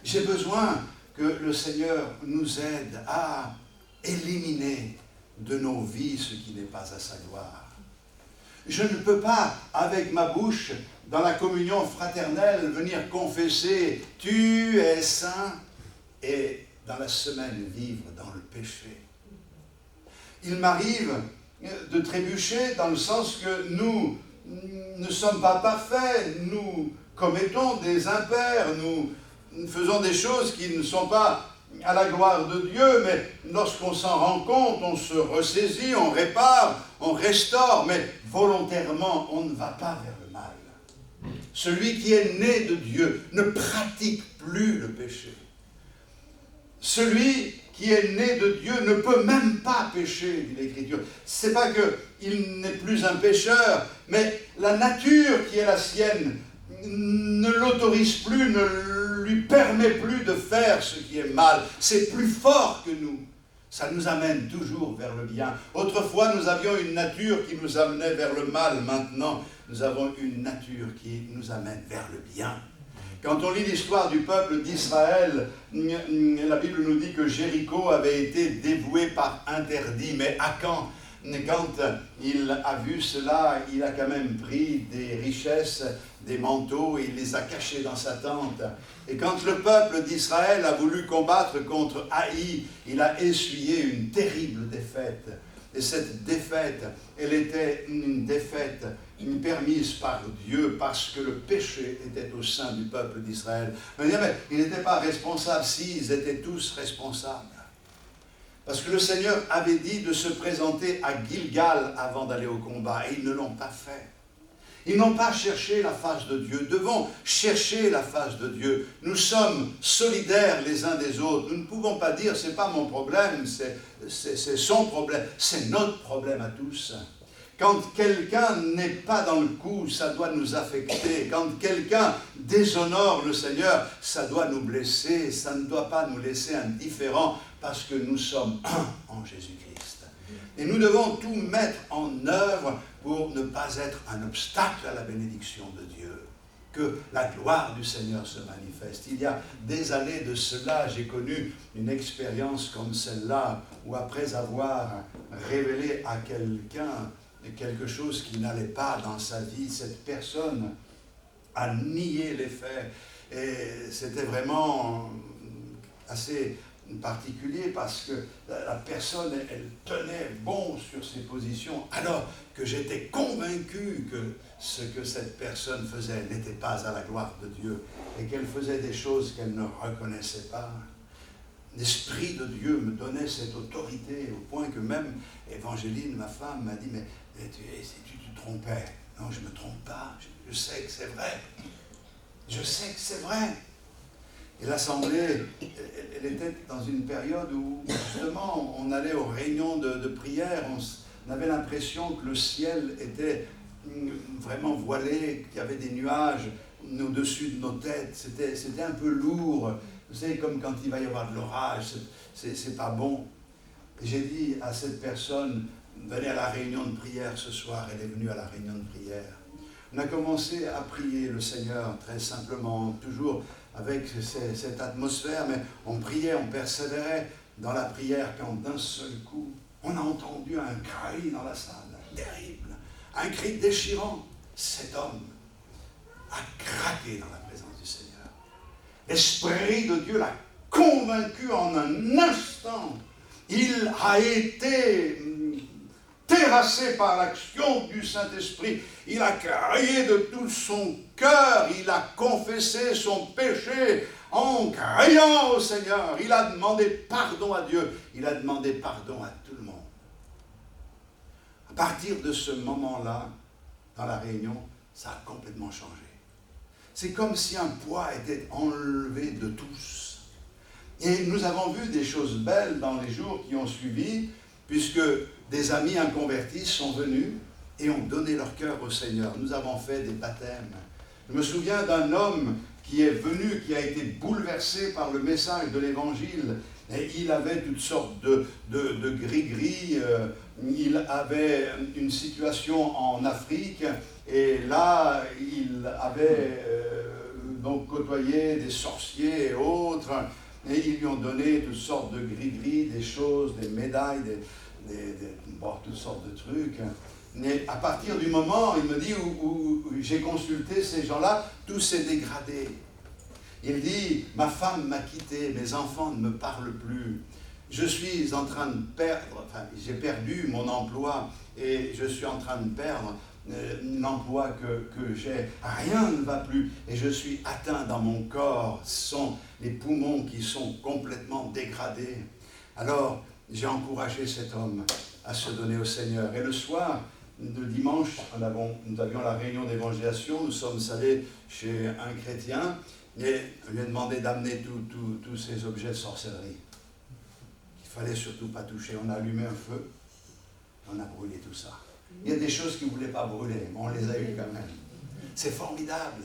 J'ai besoin que le Seigneur nous aide à éliminer de nos vies ce qui n'est pas à sa gloire. Je ne peux pas, avec ma bouche, dans la communion fraternelle, venir confesser « Tu es saint » et dans la semaine vivre dans le péché. Il m'arrive de trébucher dans le sens que nous ne sommes pas parfaits, nous commettons des impairs, nous faisons des choses qui ne sont pas à la gloire de Dieu, mais lorsqu'on s'en rend compte, on se ressaisit, on répare, on restaure, mais volontairement, on ne va pas vers le mal. Celui qui est né de Dieu ne pratique plus le péché. Celui qui est né de Dieu ne peut même pas pécher, dit l'Écriture. C'est pas qu'il n'est plus un pécheur, mais la nature qui est la sienne ne l'autorise plus, ne lui permet plus de faire ce qui est mal. C'est plus fort que nous. Ça nous amène toujours vers le bien. Autrefois, nous avions une nature qui nous amenait vers le mal. Maintenant, nous avons une nature qui nous amène vers le bien. Quand on lit l'histoire du peuple d'Israël, la Bible nous dit que Jéricho avait été dévoué par interdit. Mais Akan, quand il a vu cela, il a quand même pris des richesses, des manteaux, et il les a cachés dans sa tente. Et quand le peuple d'Israël a voulu combattre contre Haï, il a essuyé une terrible défaite. Et cette défaite, elle était une défaite permise par Dieu parce que le péché était au sein du peuple d'Israël. Mais ils n'étaient pas responsables, si, ils étaient tous responsables. Parce que le Seigneur avait dit de se présenter à Gilgal avant d'aller au combat, et ils ne l'ont pas fait. Ils n'ont pas cherché la face de Dieu. Nous devons chercher la face de Dieu. Nous sommes solidaires les uns des autres. Nous ne pouvons pas dire, c'est pas mon problème, c'est son problème. C'est notre problème à tous. Quand quelqu'un n'est pas dans le coup, ça doit nous affecter. Quand quelqu'un déshonore le Seigneur, ça doit nous blesser. Ça ne doit pas nous laisser indifférents parce que nous sommes un en Jésus-Christ. Et nous devons tout mettre en œuvre pour ne pas être un obstacle à la bénédiction de Dieu. Que la gloire du Seigneur se manifeste. Il y a des années de cela, j'ai connu une expérience comme celle-là, où après avoir révélé à quelqu'un quelque chose qui n'allait pas dans sa vie, cette personne a nié les faits. Et c'était vraiment assez particulier parce que la personne, elle tenait bon sur ses positions, alors que j'étais convaincu que ce que cette personne faisait n'était pas à la gloire de Dieu et qu'elle faisait des choses qu'elle ne reconnaissait pas. L'Esprit de Dieu me donnait cette autorité au point que même Évangéline, ma femme, m'a dit « Mais tu te trompais. » Non, je ne me trompe pas. Je sais que c'est vrai. Je sais que c'est vrai. Et l'Assemblée, elle était dans une période où, justement, on allait aux réunions de prière, on avait l'impression que le ciel était vraiment voilé, qu'il y avait des nuages au-dessus de nos têtes. C'était un peu lourd. Vous savez, comme quand il va y avoir de l'orage, c'est pas bon. Et j'ai dit à cette personne, venez à la réunion de prière ce soir. Elle est venue à la réunion de prière. On a commencé à prier le Seigneur très simplement, toujours avec cette atmosphère, mais on priait, on persévérait dans la prière quand d'un seul coup, on a entendu un cri dans la salle, terrible, un cri déchirant. Cet homme a craqué dans la présence du Seigneur. L'Esprit de Dieu l'a convaincu en un instant. Il a été terrassé par l'action du Saint-Esprit. Il a crié de tout son cœur. Il a confessé son péché en criant au Seigneur. Il a demandé pardon à Dieu. Il a demandé pardon à tout le monde. À partir de ce moment-là, dans la réunion, ça a complètement changé. C'est comme si un poids était enlevé de tous. Et nous avons vu des choses belles dans les jours qui ont suivi, puisque des amis inconvertis sont venus et ont donné leur cœur au Seigneur. Nous avons fait des baptêmes. Je me souviens d'un homme qui est venu, qui a été bouleversé par le message de l'Évangile. Et il avait toutes sortes de gris-gris. Il avait une situation en Afrique. Et là, il avait donc côtoyé des sorciers et autres. Et ils lui ont donné toutes sortes de gris-gris, des choses, des médailles, toutes sortes de trucs. Mais à partir du moment, il me dit, où j'ai consulté ces gens-là, tout s'est dégradé. Il dit, ma femme m'a quitté, mes enfants ne me parlent plus. Je suis en train de perdre, j'ai perdu mon emploi et je suis en train de perdre l'emploi que j'ai. Rien ne va plus et je suis atteint dans mon corps. Ce sont les poumons qui sont complètement dégradés. Alors, j'ai encouragé cet homme à se donner au Seigneur. Et le soir, le dimanche, nous avions la réunion d'évangélisation, nous sommes allés chez un chrétien et on lui a demandé d'amener tous ces objets de sorcellerie. Il fallait surtout pas toucher. On a allumé un feu, on a brûlé tout ça. Il y a des choses qu'il ne voulait pas brûler, mais on les a eues quand même. C'est formidable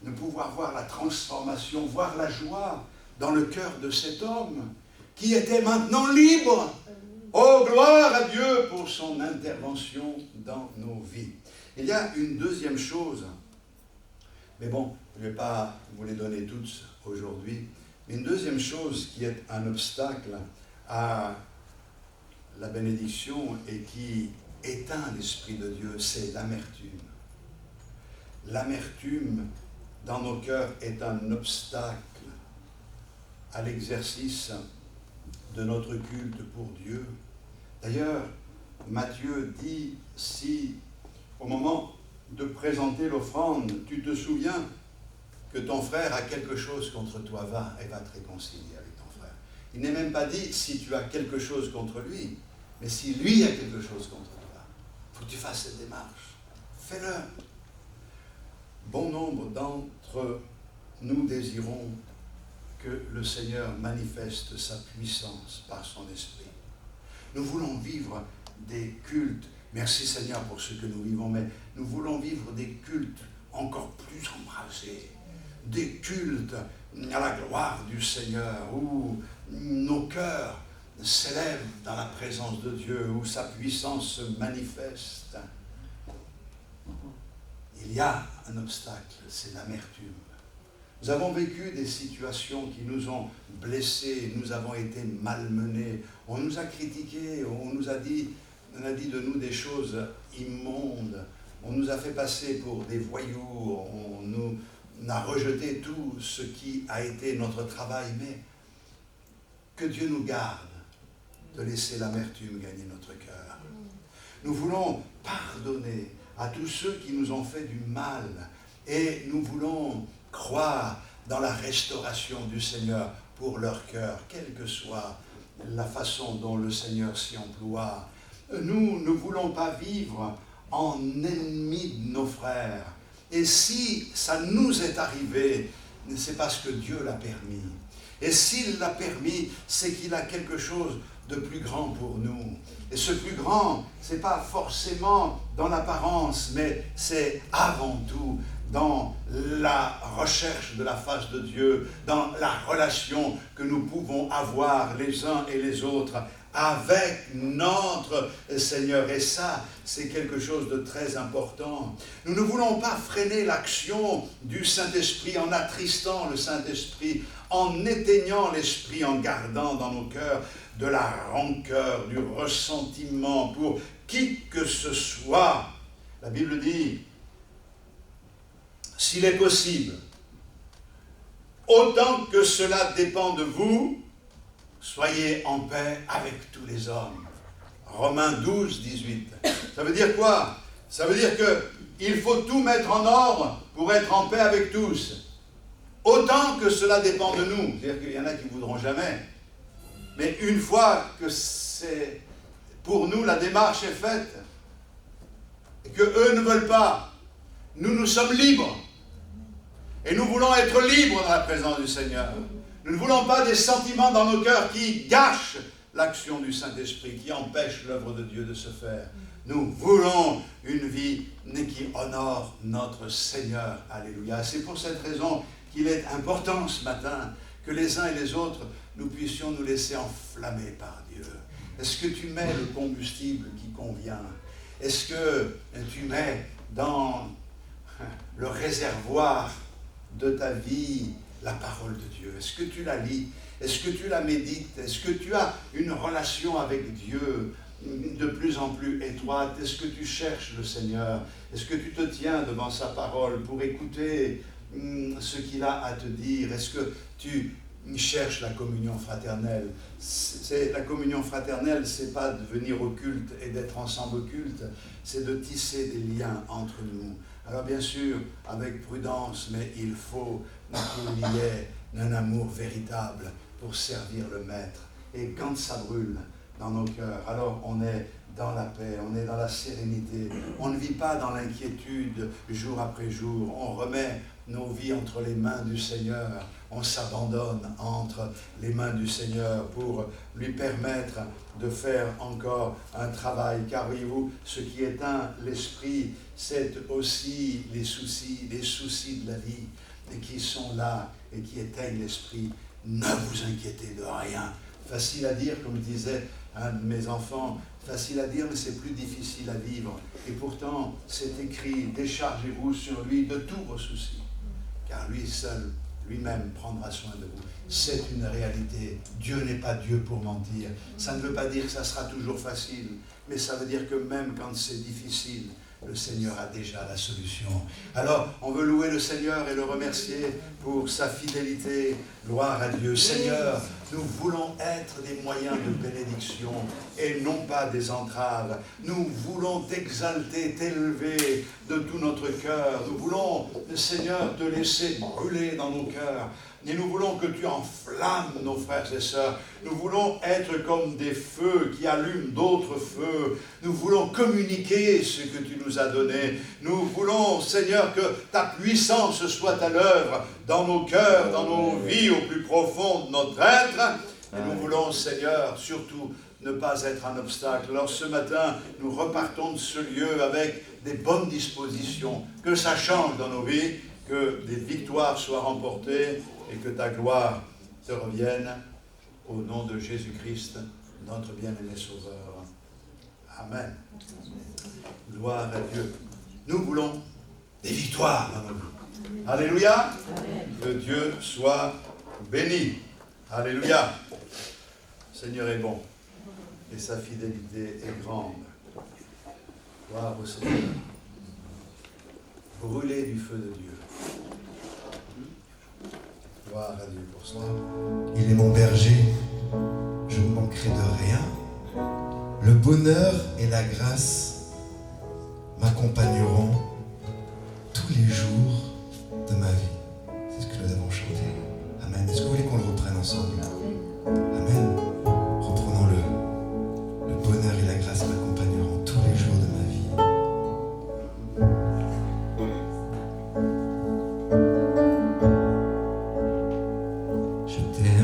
de pouvoir voir la transformation, voir la joie dans le cœur de cet homme qui était maintenant libre. Oh, gloire à Dieu pour son intervention dans nos vies. Il y a une deuxième chose, mais bon, je ne vais pas vous les donner toutes aujourd'hui, mais une deuxième chose qui est un obstacle à la bénédiction et qui éteint l'Esprit de Dieu, c'est l'amertume. L'amertume dans nos cœurs est un obstacle à l'exercice de notre culte pour Dieu. D'ailleurs, Matthieu dit, si au moment de présenter l'offrande, tu te souviens que ton frère a quelque chose contre toi, va et va te réconcilier avec ton frère. Il n'est même pas dit si tu as quelque chose contre lui, mais si lui a quelque chose contre toi. Il faut que tu fasses cette démarche. Fais-le. Bon nombre d'entre nous désirons que le Seigneur manifeste sa puissance par son esprit. Nous voulons vivre des cultes. Merci Seigneur pour ce que nous vivons, mais nous voulons vivre des cultes encore plus embrasés. Des cultes à la gloire du Seigneur, où nos cœurs s'élèvent dans la présence de Dieu, où sa puissance se manifeste. Il y a un obstacle, c'est l'amertume. Nous avons vécu des situations qui nous ont blessés, nous avons été malmenés, on nous a critiqués, on a dit de nous des choses immondes, on nous a fait passer pour des voyous, on nous a rejeté tout ce qui a été notre travail, mais que Dieu nous garde de laisser l'amertume gagner notre cœur. Nous voulons pardonner à tous ceux qui nous ont fait du mal et nous voulons croire dans la restauration du Seigneur pour leur cœur, quelle que soit la façon dont le Seigneur s'y emploie. Nous ne voulons pas vivre en ennemis de nos frères. Et si ça nous est arrivé, c'est parce que Dieu l'a permis. Et s'il l'a permis, c'est qu'il a quelque chose de plus grand pour nous. Et ce plus grand, ce n'est pas forcément dans l'apparence, mais c'est avant tout dans la recherche de la face de Dieu, dans la relation que nous pouvons avoir les uns et les autres avec notre Seigneur. Et ça, c'est quelque chose de très important. Nous ne voulons pas freiner l'action du Saint-Esprit en attristant le Saint-Esprit, en éteignant l'Esprit, en gardant dans nos cœurs de la rancœur, du ressentiment pour qui que ce soit. La Bible dit, s'il est possible, autant que cela dépend de vous, soyez en paix avec tous les hommes. Romains 12, 18. Ça veut dire quoi? Ça veut dire qu'il faut tout mettre en ordre pour être en paix avec tous. Autant que cela dépend de nous. C'est-à-dire qu'il y en a qui ne voudront jamais. Mais une fois que c'est pour nous, la démarche est faite, et qu'eux ne veulent pas, nous sommes libres. Et nous voulons être libres dans la présence du Seigneur. Nous ne voulons pas des sentiments dans nos cœurs qui gâchent l'action du Saint-Esprit, qui empêchent l'œuvre de Dieu de se faire. Nous voulons une vie qui honore notre Seigneur. Alléluia. C'est pour cette raison qu'il est important ce matin que les uns et les autres, nous puissions nous laisser enflammer par Dieu. Est-ce que tu mets le combustible qui convient? Est-ce que tu mets dans le réservoir de ta vie la parole de Dieu? Est-ce que tu la lis? Est-ce que tu la médites? Est-ce que tu as une relation avec Dieu de plus en plus étroite? Est-ce que tu cherches le Seigneur? Est-ce que tu te tiens devant sa parole pour écouter ce qu'il a à te dire? Est-ce que tu cherches la communion fraternelle? La communion fraternelle, c'est pas de venir au culte et d'être ensemble au culte, c'est de tisser des liens entre nous. Alors bien sûr, avec prudence, mais il faut qu'il y ait un amour véritable pour servir le Maître. Et quand ça brûle dans nos cœurs, alors on est dans la paix, on est dans la sérénité. On ne vit pas dans l'inquiétude jour après jour. On remet nos vies entre les mains du Seigneur. On s'abandonne entre les mains du Seigneur pour lui permettre de faire encore un travail. Car voyez-vous, ce qui éteint l'esprit, c'est aussi les soucis de la vie et qui sont là et qui éteignent l'esprit. Ne vous inquiétez de rien. Facile à dire, comme disait un de mes enfants, facile à dire, mais c'est plus difficile à vivre. Et pourtant, c'est écrit, déchargez-vous sur lui de tous vos soucis, car lui seul, lui-même prendra soin de vous. C'est une réalité. Dieu n'est pas Dieu pour mentir. Ça ne veut pas dire que ça sera toujours facile, mais ça veut dire que même quand c'est difficile, le Seigneur a déjà la solution. Alors, on veut louer le Seigneur et le remercier pour sa fidélité. Gloire à Dieu. Seigneur, nous voulons être des moyens de bénédiction et non pas des entraves. Nous voulons t'exalter, t'élever de tout notre cœur. Nous voulons, Seigneur, te laisser brûler dans nos cœurs. Et nous voulons que tu enflammes nos frères et sœurs. Nous voulons être comme des feux qui allument d'autres feux. Nous voulons communiquer ce que tu nous as donné. Nous voulons, Seigneur, que ta puissance soit à l'œuvre dans nos cœurs, dans nos vies, au plus profond de notre être. Et nous voulons, Seigneur, surtout ne pas être un obstacle. Alors ce matin, nous repartons de ce lieu avec des bonnes dispositions. Que ça change dans nos vies, que des victoires soient remportées et que ta gloire te revienne au nom de Jésus-Christ, notre bien-aimé Sauveur. Amen. Gloire à Dieu. Nous voulons des victoires dans nos vies. Alléluia. Que Dieu soit béni. Alléluia. Le Seigneur est bon et sa fidélité est grande. Gloire au Seigneur. Brûlez du feu de Dieu. Gloire à Dieu pour cela. Il est mon berger, je ne manquerai de rien. Le bonheur et la grâce m'accompagneront tous les jours de ma vie. C'est ce que nous avons chanté. Amen. Est-ce que vous voulez qu'on le reprenne ensemble? Amen. Reprenons-le. Le bonheur et la grâce m'accompagneront tous les jours de ma vie.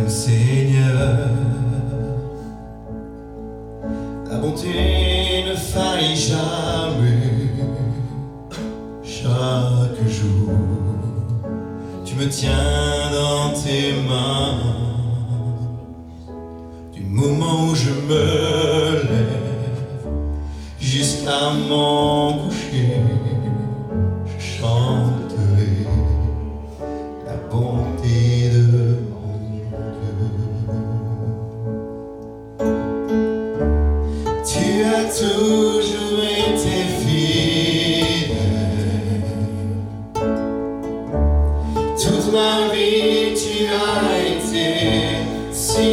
Seigneur, ta bonté ne faillit jamais. Chaque jour, tu me tiens dans tes mains. Tu moment où je me lève jusqu'à mon coucher, je chanterai la bonté de mon Dieu. Tu as toujours été fidèle, toute ma vie tu as été si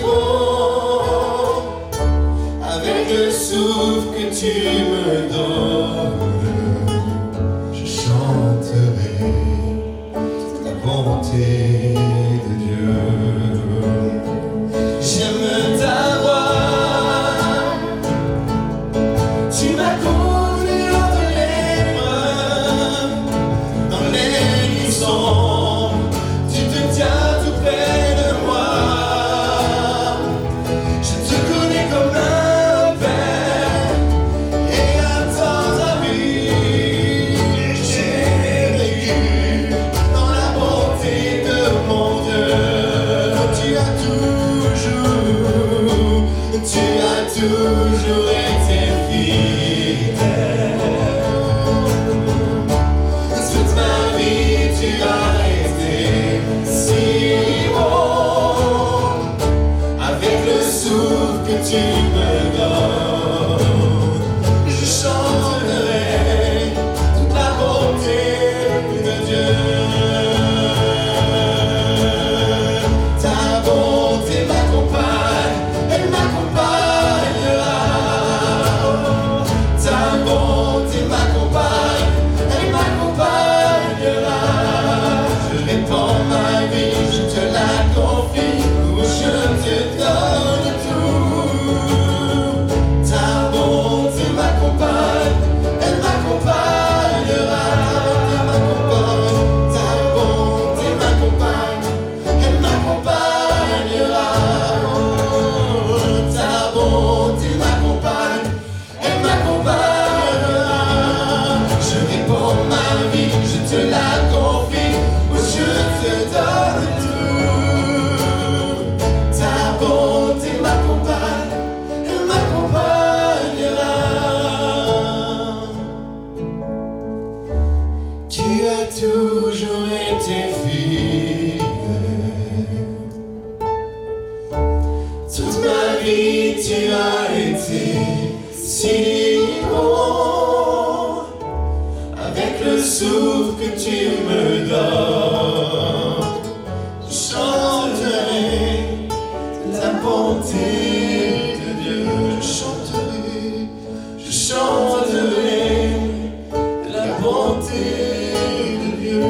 bon. Avec le souffle que tu me donnes, je chanterai la bonté de Dieu. J'aime ta voix, tu m'as conduit entre les mains, dans les nuits sombres, tu te tiens tout près de moi. Je te connais comme un père, et à ta vie, j'ai vécu dans la bonté de mon Dieu. Tu as toujours été fidèle. Toute ma vie, tu as été si bon. Avec le souffle que tu me donnes, je chanterai toute la bonté de Dieu. Ta bonté m'accompagne, elle m'accompagnera. Ta bonté m'accompagne, elle m'accompagnera. Je répands ma vie, je te la confie, je te donne tout. Ta bonté m'accompagne, elle m'accompagnera. Ta bonté m'accompagne, elle m'accompagnera. Ta bonté m'accompagne, elle m'accompagnera. Je réponds ma vie, je te la confie, je te donne tout. Ta bonté m'accompagne, elle m'accompagnera. Tu as toujours été fidèle. Toute ma vie, tu as été si bon. Avec le souffle que tu me donnes, je chanterai la bonté de Dieu. Je chanterai la bonté de Dieu.